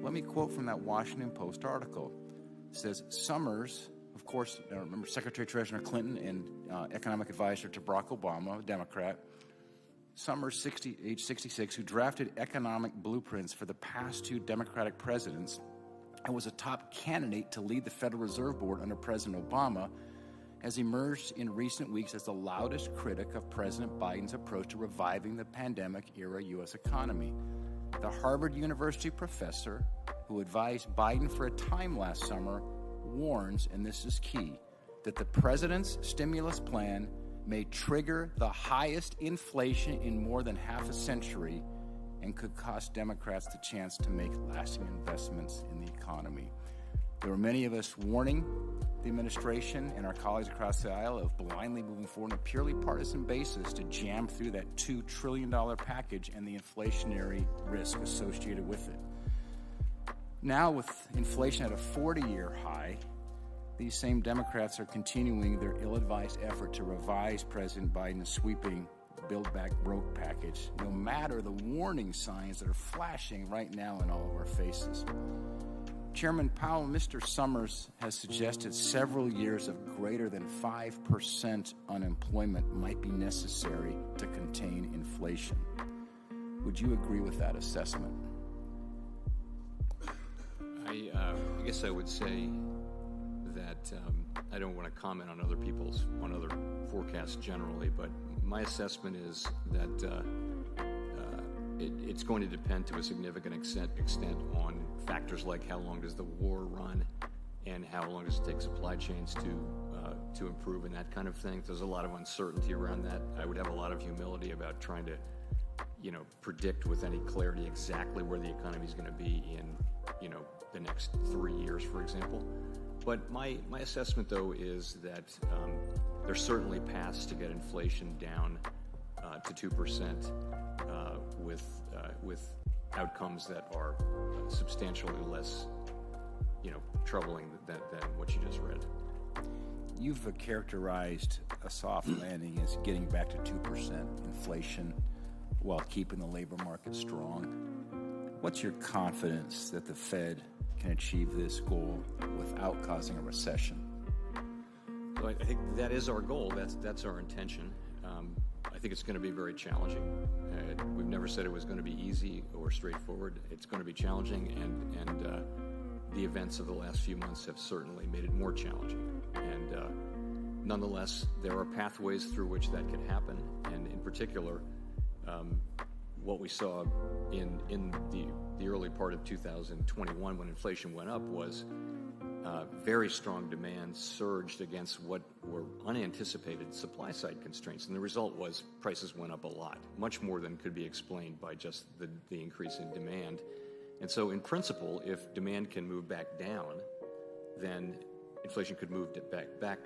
Let me quote from that Washington Post article. It says, Summers, of course, remember Secretary Treasurer Clinton and economic advisor to Barack Obama, a Democrat, Summers, age 66, who drafted economic blueprints for the past two Democratic presidents and was a top candidate to lead the Federal Reserve Board under President Obama, has emerged in recent weeks as the loudest critic of President Biden's approach to reviving the pandemic-era U.S. economy. The Harvard University professor who advised Biden for a time last summer warns, and this is key, that the president's stimulus plan may trigger the highest inflation in more than half a century and could cost Democrats the chance to make lasting investments in the economy. There were many of us warning the administration and our colleagues across the aisle of blindly moving forward on a purely partisan basis to jam through that $2 trillion package and the inflationary risk associated with it. Now, with inflation at a 40-year high, these same Democrats are continuing their ill-advised effort to revise President Biden's sweeping Build Back Broke package, no matter the warning signs that are flashing right now in all of our faces. Chairman Powell, Mr. Summers has suggested several years of greater than 5% unemployment might be necessary to contain inflation. Would you agree with that assessment? I guess I would say that I don't want to comment on other forecasts generally, but my assessment is that it's going to depend to a significant extent on factors like how long does the war run and how long does it take supply chains to improve and that kind of thing. There's a lot of uncertainty around that. I would have a lot of humility about trying to, predict with any clarity exactly where the economy is going to be in, the next 3 years, for example. But my assessment, though, is that there's certainly paths to get inflation down to 2% with outcomes that are substantially less, troubling than what you just read. You've characterized a soft landing as getting back to 2% inflation while keeping the labor market strong. What's your confidence that the Fed can achieve this goal without causing a recession? So I think that is our goal. That's our intention. I think it's going to be very challenging. We've never said it was going to be easy or straightforward. It's going to be challenging, and the events of the last few months have certainly made it more challenging. And nonetheless, there are pathways through which that could happen, and in particular, what we saw in the early part of 2021 when inflation went up was very strong demand surged against what were unanticipated supply-side constraints. And the result was prices went up a lot, much more than could be explained by just the increase in demand. And so in principle, if demand can move back down, then inflation could move back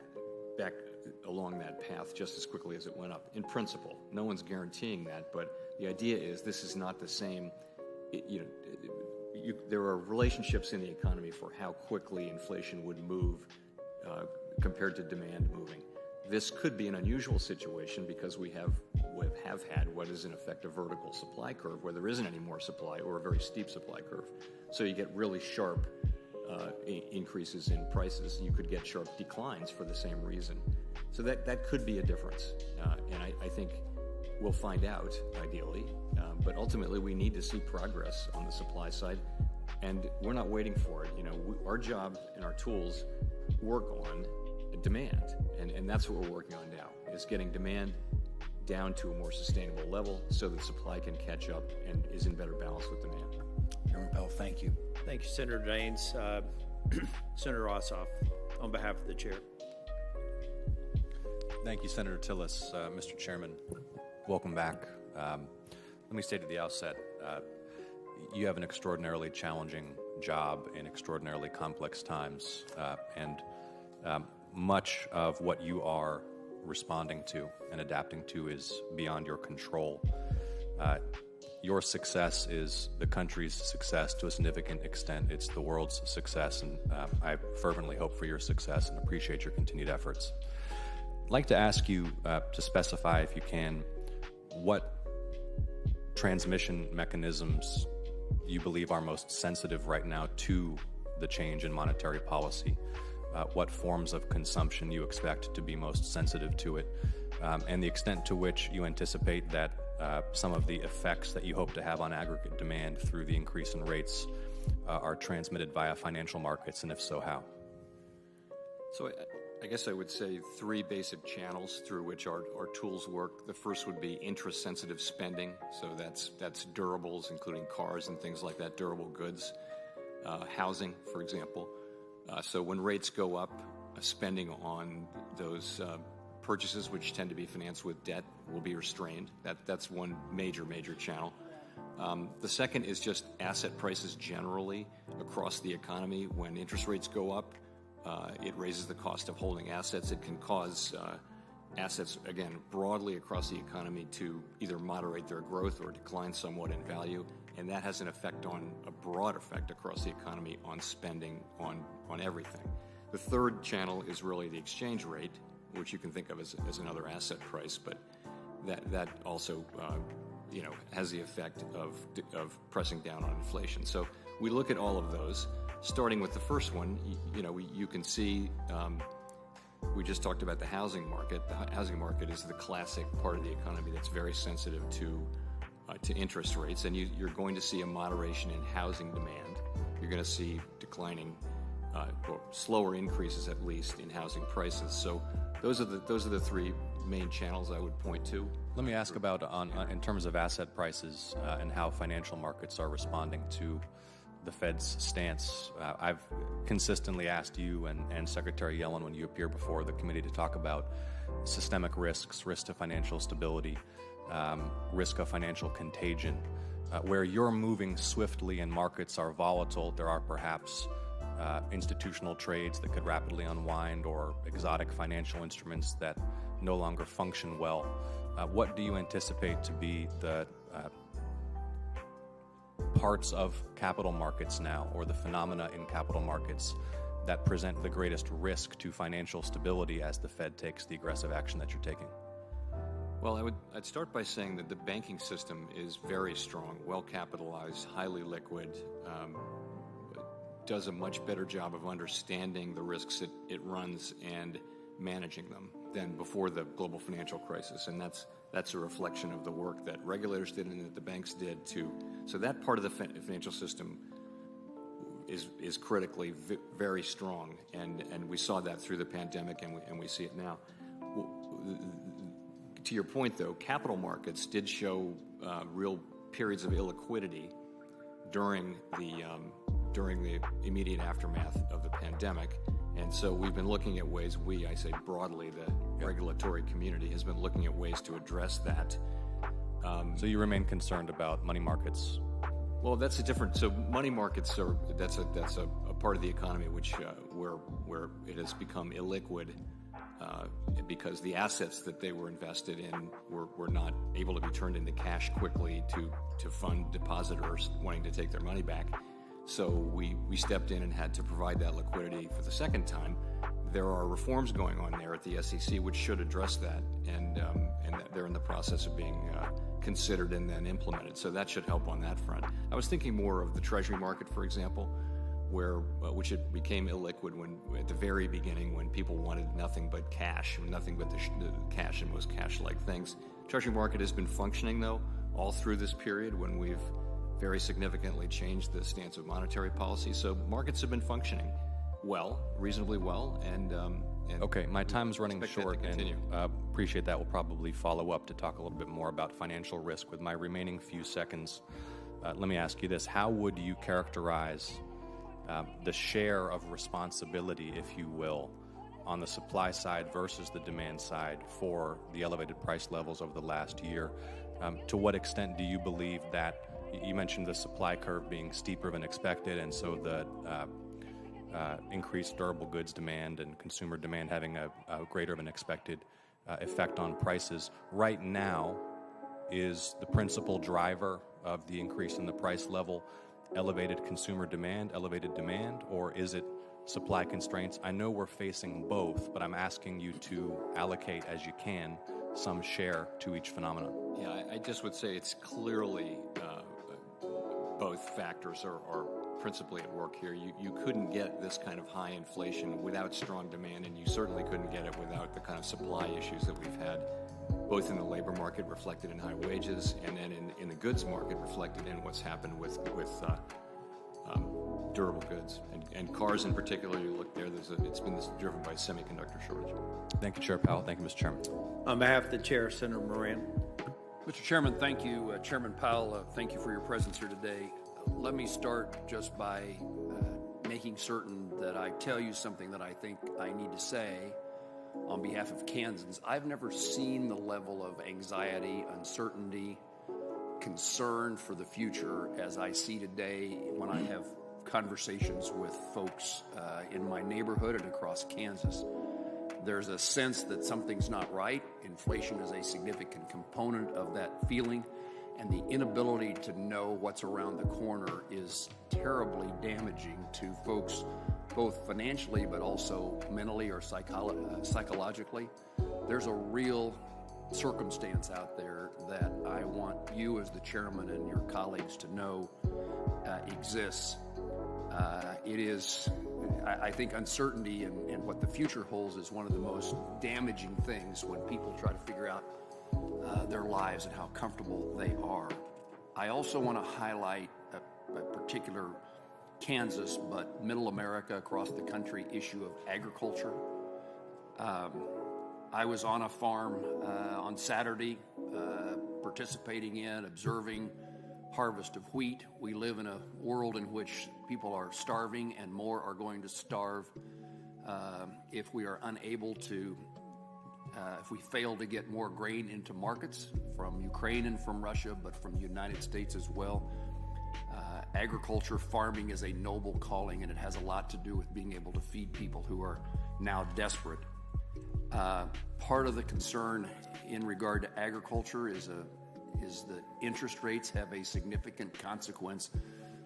along that path just as quickly as it went up. In principle, no one's guaranteeing that, but the idea is this is not the same. There are relationships in the economy for how quickly inflation would move compared to demand moving. This could be an unusual situation because we have had what is in effect a vertical supply curve where there isn't any more supply or a very steep supply curve. So you get really sharp increases in prices. You could get sharp declines for the same reason. So that could be a difference. And I think we'll find out, ideally. But ultimately, we need to see progress on the supply side. And we're not waiting for it. Our job and our tools work on demand. And that's what we're working on now, is getting demand down to a more sustainable level so that supply can catch up and is in better balance with demand. Chairman Powell, thank you. Thank you, Senator Daines. Senator Ossoff, on behalf of the chair. Thank you, Senator Tillis. Mr. Chairman, welcome back. Let me say to the outset, you have an extraordinarily challenging job in extraordinarily complex times, and much of what you are responding to and adapting to is beyond your control. Your success is the country's success to a significant extent. It's the world's success, and I fervently hope for your success and appreciate your continued efforts. I'd like to ask you to specify, if you can, what transmission mechanisms you believe are most sensitive right now to the change in monetary policy, what forms of consumption you expect to be most sensitive to it, and the extent to which you anticipate that some of the effects that you hope to have on aggregate demand through the increase in rates are transmitted via financial markets, and if so, how? So I guess I would say three basic channels through which our tools work. The first would be interest-sensitive spending, so that's durables, including cars and things like that, durable goods, housing, for example. So when rates go up, spending on those purchases, which tend to be financed with debt, will be restrained. That's one major channel. The second is just asset prices generally across the economy. When interest rates go up, it raises the cost of holding assets. It can cause assets, again, broadly across the economy to either moderate their growth or decline somewhat in value. And that has an effect a broad effect across the economy on spending on everything. The third channel is really the exchange rate, which you can think of as another asset price, but that also has the effect of pressing down on inflation. So we look at all of those. Starting with the first one, you can see we just talked about the housing market. The housing market is the classic part of the economy that's very sensitive to interest rates, and you're going to see a moderation in housing demand. You're going to see declining, or slower increases at least, in housing prices. So those are the three main channels I would point to. Let me ask about in terms of asset prices and how financial markets are responding to the Fed's stance. I've consistently asked you and Secretary Yellen, when you appear before the committee, to talk about systemic risks, risk to financial stability, risk of financial contagion. Where you're moving swiftly and markets are volatile, there are perhaps institutional trades that could rapidly unwind, or exotic financial instruments that no longer function well. What do you anticipate to be the parts of capital markets now, or the phenomena in capital markets, that present the greatest risk to financial stability as the Fed takes the aggressive action that you're taking? Well, I'd start by saying that the banking system is very strong, well-capitalized, highly liquid, does a much better job of understanding the risks it runs and managing them than before the global financial crisis. And that's a reflection of the work that regulators did and that the banks did too. So that part of the financial system is critically very strong, and we saw that through the pandemic, and we see it now. To your point, though, capital markets did show real periods of illiquidity during the immediate aftermath of the pandemic. And so we've been looking at ways, I say broadly, the regulatory community has been looking at ways to address that. So you remain concerned about money markets? Well, that's so money markets that's a part of the economy which where it has become illiquid because the assets that they were invested in were not able to be turned into cash quickly to fund depositors wanting to take their money back. So we stepped in and had to provide that liquidity for the second time. There are reforms going on there at the SEC which should address that, and they're in the process of being considered and then implemented. So that should help on that front. I was thinking more of the Treasury market, for example, which it became illiquid at the very beginning, when people wanted nothing but cash, nothing but the cash and most cash-like things. Treasury market has been functioning, though, all through this period when we've very significantly changed the stance of monetary policy. So markets have been functioning well, reasonably well, and And okay, my time's running short, to and continue. appreciate that. We'll probably follow up to talk a little bit more about financial risk. With my remaining few seconds, let me ask you this. How would you characterize the share of responsibility, if you will, on the supply side versus the demand side for the elevated price levels over the last year? To what extent do you believe that, you mentioned the supply curve being steeper than expected, and so the increased durable goods demand and consumer demand having a greater than expected effect on prices. Right now, is the principal driver of the increase in the price level elevated consumer demand, elevated demand, or is it supply constraints? I know we're facing both, but I'm asking you to allocate, as you can, some share to each phenomenon. Yeah, I just would say it's clearly both factors are principally at work here. You couldn't get this kind of high inflation without strong demand, and you certainly couldn't get it without the kind of supply issues that we've had, both in the labor market reflected in high wages, and then in the goods market reflected in what's happened with durable goods. And cars in particular, you look there, it's been driven by semiconductor shortage. Thank you, Chair Powell. Thank you, Mr. Chairman. On behalf of the Chair, Senator Moran. Mr. Chairman, thank you. Chairman Powell, thank you for your presence here today. Let me start just by making certain that I tell you something that I think I need to say on behalf of Kansans. I've never seen the level of anxiety, uncertainty, concern for the future as I see today when I have conversations with folks in my neighborhood and across Kansas. There's a sense that something's not right. Inflation is a significant component of that feeling, and the inability to know what's around the corner is terribly damaging to folks, both financially but also mentally or psychologically. There's a real circumstance out there that I want you as the chairman and your colleagues to know exists. It is, I think, uncertainty and what the future holds is one of the most damaging things when people try to figure out their lives and how comfortable they are. I also want to highlight a particular Kansas, but middle America, across the country, issue of agriculture. I was on a farm on Saturday, participating in, observing harvest of wheat. We live in a world in which people are starving, and more are going to starve if we are unable to, if we fail to get more grain into markets from Ukraine and from Russia, but from the United States as well. Agriculture, farming is a noble calling, and it has a lot to do with being able to feed people who are now desperate. Part of the concern in regard to agriculture is that interest rates have a significant consequence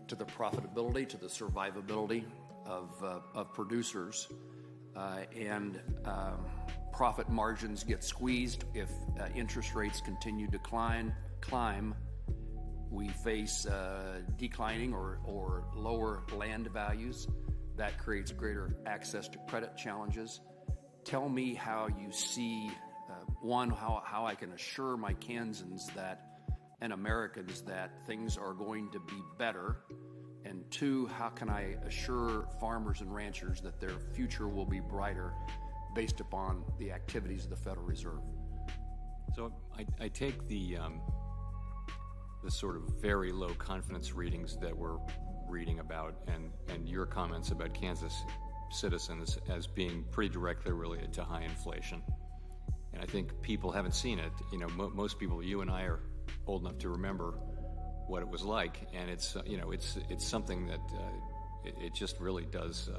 to the profitability, to the survivability of producers, and profit margins get squeezed if interest rates continue to climb. We face declining or lower land values. That creates greater access to credit challenges. Tell me how you see, one, how I can assure my Kansans that and Americans that things are going to be better, and two, how can I assure farmers and ranchers that their future will be brighter based upon the activities of the Federal Reserve? So I take the sort of very low confidence readings that we're reading about and your comments about Kansas citizens as being pretty directly related to high inflation. And I think people haven't seen it. You know, most people, you and I, are old enough to remember what it was like, and it's something that it just really does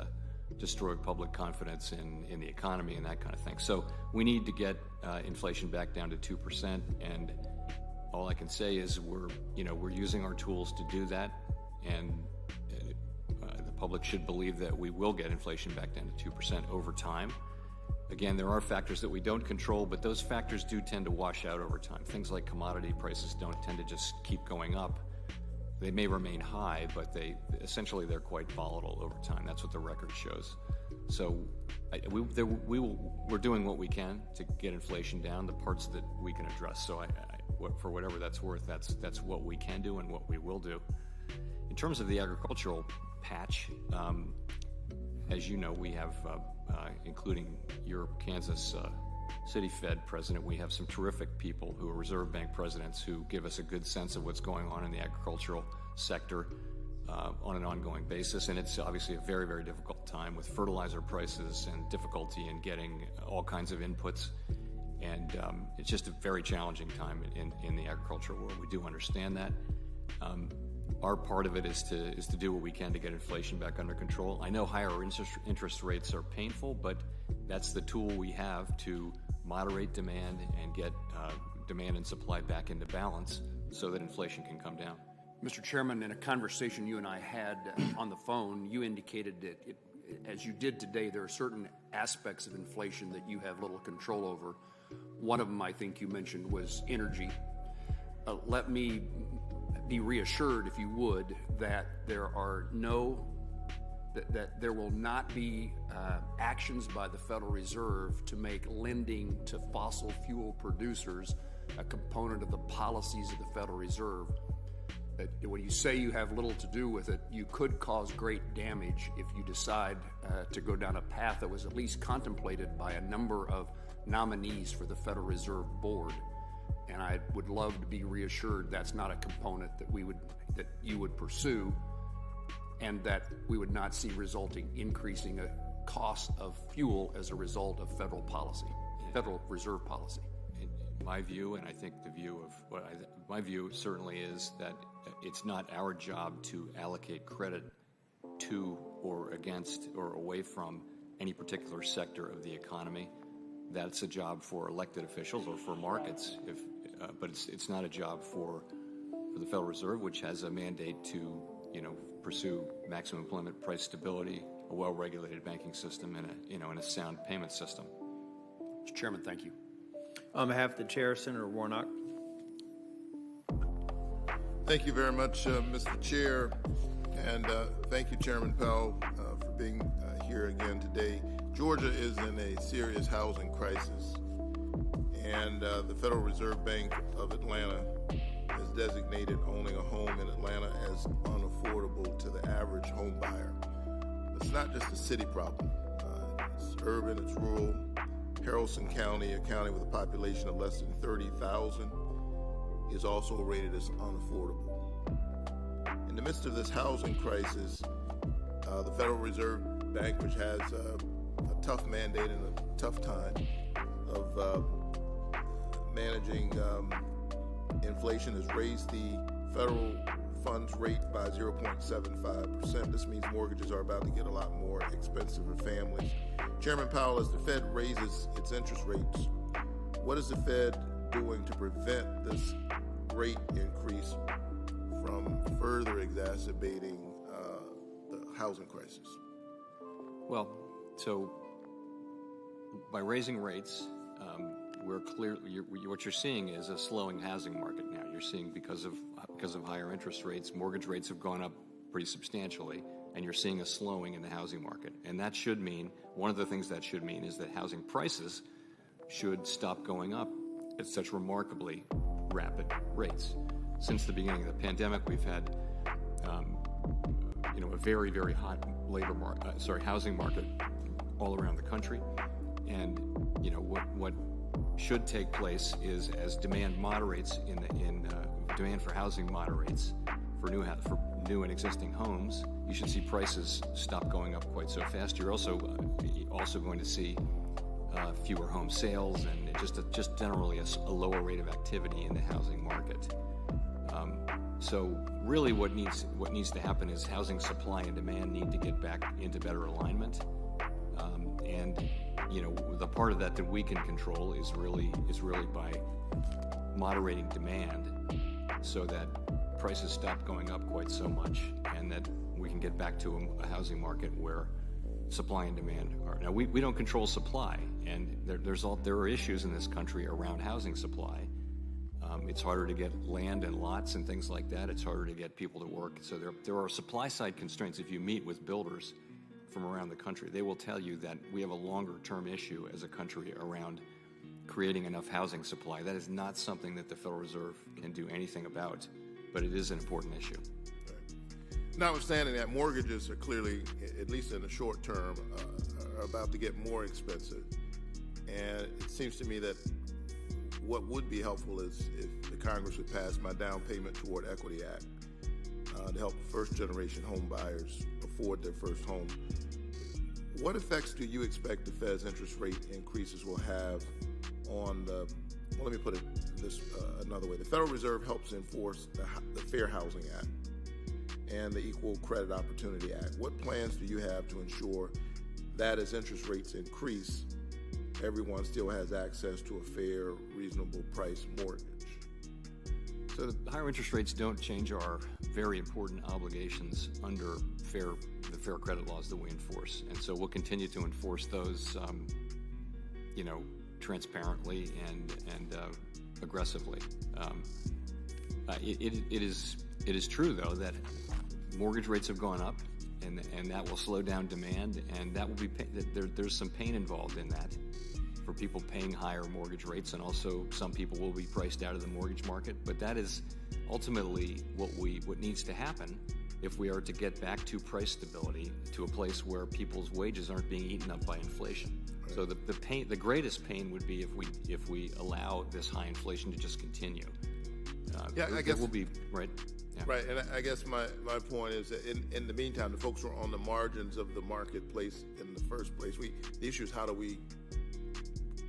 destroy public confidence in the economy and that kind of thing. So we need to get inflation back down to 2%, and all I can say is we're using our tools to do that, and the public should believe that we will get inflation back down to 2% over time. Again, there are factors that we don't control, but those factors do tend to wash out over time. Things like commodity prices don't tend to just keep going up. They may remain high, but they're quite volatile over time. That's what the record shows. So we're doing what we can to get inflation down, the parts that we can address. So for whatever that's worth, that's what we can do and what we will do. In terms of the agricultural patch, as you know, we have including your Kansas City Fed president. We have some terrific people who are Reserve Bank presidents who give us a good sense of what's going on in the agricultural sector on an ongoing basis. And it's obviously a very, very difficult time with fertilizer prices and difficulty in getting all kinds of inputs. And it's just a very challenging time in the agricultural world. We do understand that. Our part of it is to do what we can to get inflation back under control. I know higher interest rates are painful, but that's the tool we have to moderate demand and get demand and supply back into balance so that inflation can come down. Mr. Chairman, in a conversation you and I had on the phone, you indicated that, as you did today, there are certain aspects of inflation that you have little control over. One of them, I think you mentioned, was energy. Let me be reassured, if you would, that there will not be actions by the Federal Reserve to make lending to fossil fuel producers a component of the policies of the Federal Reserve. When you say you have little to do with it, you could cause great damage if you decide to go down a path that was at least contemplated by a number of nominees for the Federal Reserve Board. And I would love to be reassured that's not a component that you would pursue, and that we would not see increasing a cost of fuel as a result of federal policy, Federal Reserve policy. My view, and I think the view of my view certainly is that it's not our job to allocate credit to or against or away from any particular sector of the economy. That's a job for elected officials or for markets, but it's not a job for the Federal Reserve, which has a mandate to pursue maximum employment, price stability, a well-regulated banking system, and a sound payment system. Mr. Chairman, thank you. On behalf of the chair, Senator Warnock. Thank you very much, Mr. Chair, and thank you, Chairman Powell, for being here again today. Georgia is in a serious housing crisis, and the Federal Reserve Bank of Atlanta has designated owning a home in Atlanta as unaffordable to the average home buyer. It's not just a city problem. It's urban, it's rural. Haralson County, a county with a population of less than 30,000, is also rated as unaffordable. In the midst of this housing crisis, the Federal Reserve Bank, which has a tough mandate and a tough time of managing inflation, has raised the federal funds rate by 0.75%. This means mortgages are about to get a lot more expensive for families. Chairman Powell, as the Fed raises its interest rates, what is the Fed doing to prevent this rate increase from further exacerbating the housing crisis? Well, so by raising rates, what you're seeing is a slowing housing market now. You're seeing because of higher interest rates, mortgage rates have gone up pretty substantially, and you're seeing a slowing in the housing market. And that should mean, one of the things that should mean is that housing prices should stop going up at such remarkably rapid rates. Since the beginning of the pandemic, we've had a very, very hot housing market all around the country. And what should take place is, as demand moderates demand for housing moderates for new and existing homes, you should see prices stop going up quite so fast. You're also going to see fewer home sales and just generally a lower rate of activity in the housing market. So really, what needs to happen is housing supply and demand need to get back into better alignment. And the part of that we can control is really by moderating demand, so that prices stop going up quite so much, and that we can get back to a housing market where supply and demand are. Now, we don't control supply, and there are issues in this country around housing supply. It's harder to get land and lots and things like that. It's harder to get people to work. So there are supply side constraints. If you meet with builders from around the country, they will tell you that we have a longer term issue as a country around creating enough housing supply. That is not something that the Federal Reserve can do anything about, but it is an important issue. Notwithstanding that, mortgages are clearly, at least in the short term, are about to get more expensive. And it seems to me that what would be helpful is if the Congress would pass my Down Payment Toward Equity Act to help first-generation home buyers afford their first home. What effects do you expect the Fed's interest rate increases will have on the, well, let me put it this another way. The Federal Reserve helps enforce the Fair Housing Act and the Equal Credit Opportunity Act. What plans do you have to ensure that as interest rates increase, everyone still has access to a fair, reasonable price mortgage? So the higher interest rates don't change our very important obligations under the fair credit laws that we enforce. And so we'll continue to enforce those, transparently and aggressively. It is true, though, that mortgage rates have gone up, and that will slow down demand, and that will be there's some pain involved in that for people paying higher mortgage rates, and also some people will be priced out of the mortgage market. But that is ultimately what needs to happen if we are to get back to price stability, to a place where people's wages aren't being eaten up by inflation. Right. So the greatest pain would be if we allow this high inflation to just continue. I guess will be right. Yeah. Right, and I guess my point is that in the meantime, the folks who are on the margins of the marketplace in the first place, the issue is how do we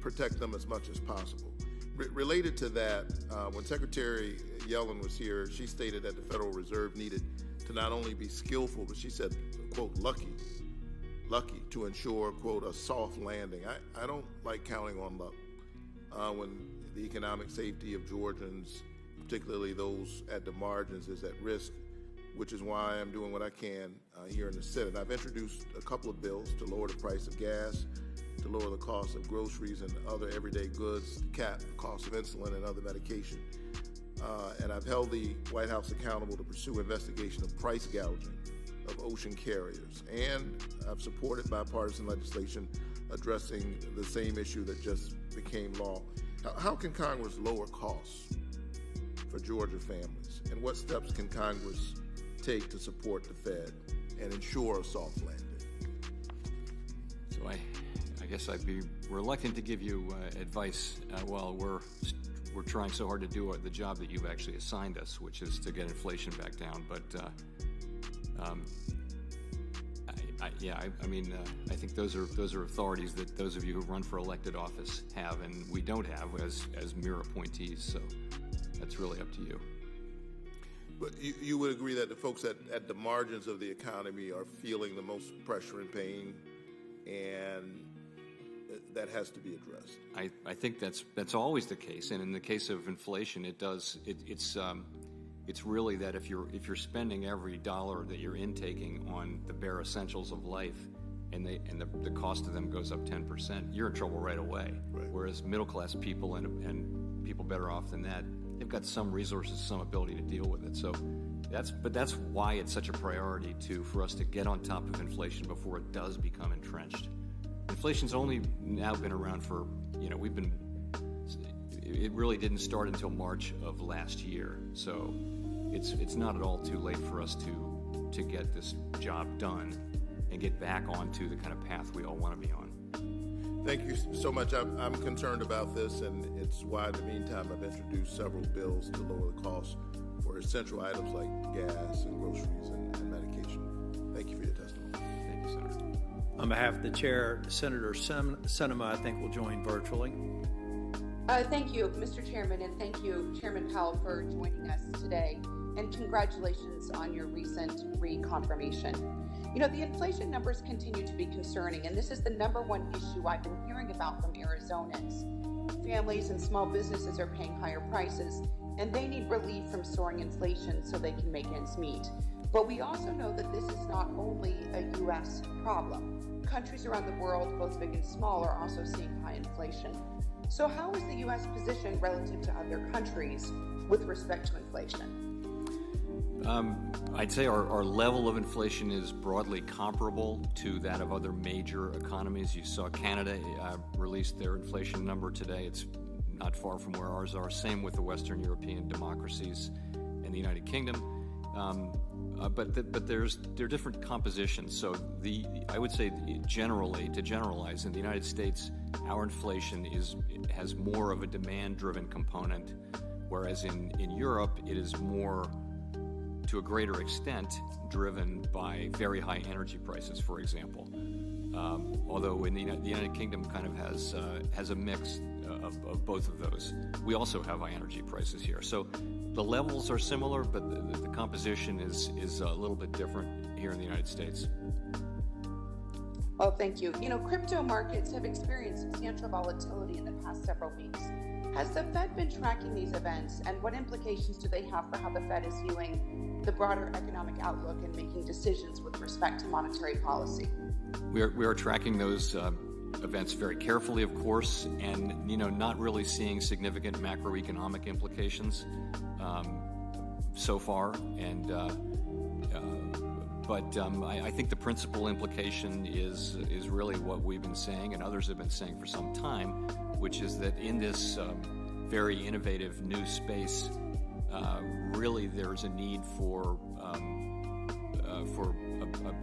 protect them as much as possible. Related to that, when Secretary Yellen was here, she stated that the Federal Reserve needed to not only be skillful, but she said, quote, lucky to ensure, quote, a soft landing. I don't like counting on luck when the economic safety of Georgians, particularly those at the margins, is at risk, which is why I'm doing what I can here in the Senate. I've introduced a couple of bills to lower the price of gas, to lower the cost of groceries and other everyday goods, to cap the cost of insulin and other medication. And I've held the White House accountable to pursue investigation of price gouging of ocean carriers. And I've supported bipartisan legislation addressing the same issue that just became law. How can Congress lower costs for Georgia families? And what steps can Congress take to support the Fed and ensure a soft landing? So I guess I'd be reluctant to give you advice while we're trying so hard to do the job that you've actually assigned us, which is to get inflation back down. But I think those are authorities that those of you who run for elected office have, and we don't have as mere appointees. So that's really up to you. But you would agree that the folks at the margins of the economy are feeling the most pressure and pain, and that has to be addressed. I think that's always the case, and in the case of inflation, it's really that if you're spending every dollar that you're intaking on the bare essentials of life, and the cost of them goes up 10%, you're in trouble right away. Right. Whereas middle class people and people better off than that, they've got some resources, some ability to deal with it. So that's why it's such a priority for us to get on top of inflation before it does become entrenched. Inflation's only now been around for, it really didn't start until March of last year. So it's not at all too late for us to get this job done and get back onto the kind of path we all want to be on. Thank you so much. I'm concerned about this, and it's why in the meantime I've introduced several bills to lower the cost for essential items like gas and groceries and medication. Thank you for your testimony. Thank you, Senator. On behalf of the chair, Senator Sinema, I think, will join virtually. Thank you, Mr. Chairman, and thank you, Chairman Powell, for joining us today. And congratulations on your recent reconfirmation. The inflation numbers continue to be concerning, and this is the number one issue I've been hearing about from Arizonans. Families and small businesses are paying higher prices, and they need relief from soaring inflation so they can make ends meet. But we also know that this is not only a U.S. problem. Countries around the world, both big and small, are also seeing high inflation. So how is the U.S. positioned relative to other countries with respect to inflation? I'd say our level of inflation is broadly comparable to that of other major economies. You saw Canada release their inflation number today. It's not far from where ours are. Same with the Western European democracies and the United Kingdom. But there are different compositions. So I would say to generalize, in the United States, our inflation has more of a demand-driven component, whereas in Europe it is more, to a greater extent, driven by very high energy prices, for example. Although in the United Kingdom kind of has a mix of both of those. We also have high energy prices here. So the levels are similar, but the composition is a little bit different here in the United States. Well, thank you. Crypto markets have experienced substantial volatility in the past several weeks. Has the Fed been tracking these events, and what implications do they have for how the Fed is viewing the broader economic outlook and making decisions with respect to monetary policy? We are tracking those events very carefully, of course, and not really seeing significant macroeconomic implications so far. And but I think the principal implication is really what we've been saying and others have been saying for some time, which is that in this very innovative new space, really there's a need for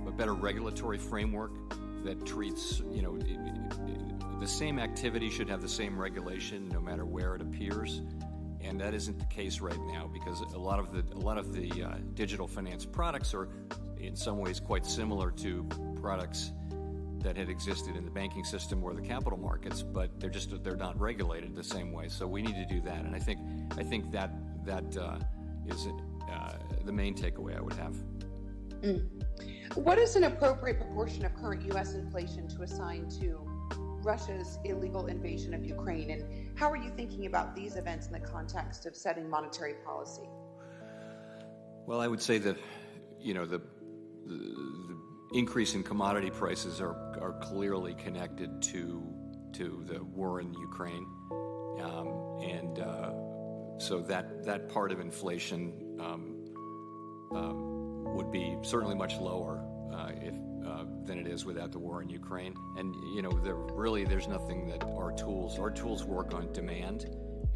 a better regulatory framework that treats, the same activity should have the same regulation no matter where it appears, and that isn't the case right now because a lot of the digital finance products are in some ways quite similar to products that had existed in the banking system or the capital markets, but they're not regulated the same way. So we need to do that, and I think that is the main takeaway I would have. What is an appropriate proportion of current U.S. inflation to assign to Russia's illegal invasion of Ukraine, and how are you thinking about these events in the context of setting monetary policy? Well, I would say that the increase in commodity prices are clearly connected to the war in Ukraine, and so that part of inflation would be certainly much lower than it is without the war in Ukraine. And there's nothing that our tools work on demand,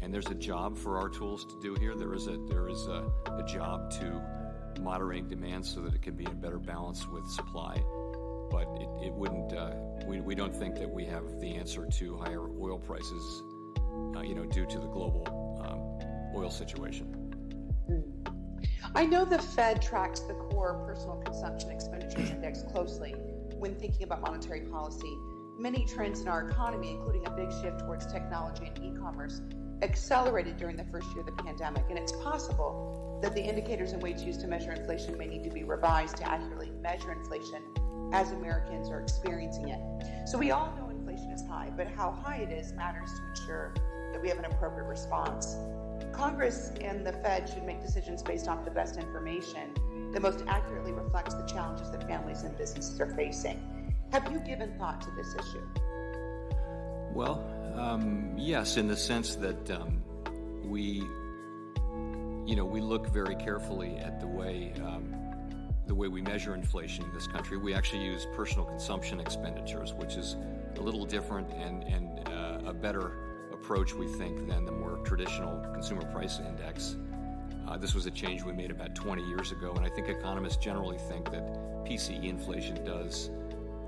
and there's a job for our tools to do here. There is a job to moderating demand so that it can be in better balance with supply, but it wouldn't. We don't think that we have the answer to higher oil prices, due to the global oil situation. I know the Fed tracks the core personal consumption expenditures index closely when thinking about monetary policy. Many trends in our economy, including a big shift towards technology and e-commerce, accelerated during the first year of the pandemic, and it's possible that the indicators and weights used to measure inflation may need to be revised to accurately measure inflation as Americans are experiencing it. So we all know inflation is high, but how high it is matters to ensure that we have an appropriate response. Congress and the Fed should make decisions based off the best information that most accurately reflects the challenges that families and businesses are facing. Have you given thought to this issue? Well, yes, in the sense that we look very carefully at the way we measure inflation in this country. We actually use personal consumption expenditures, which is a little different and a better approach, we think, than the more traditional consumer price index. This was a change we made about 20 years ago, and I think economists generally think that PCE inflation does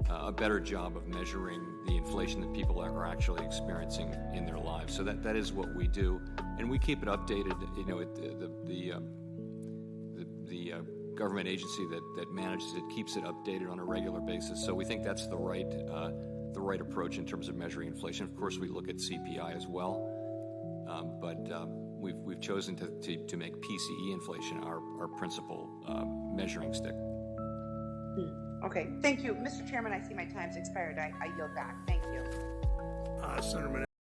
a better job of measuring the inflation that people are actually experiencing in their lives. So that is what we do, and we keep it updated. The government agency that manages it keeps it updated on a regular basis. So we think that's the right approach in terms of measuring inflation. Of course, we look at CPI as well, but we've chosen to make PCE inflation our principal measuring stick. Okay, thank you. Mr. Chairman, I see my time's expired. I yield back. Thank you. Senator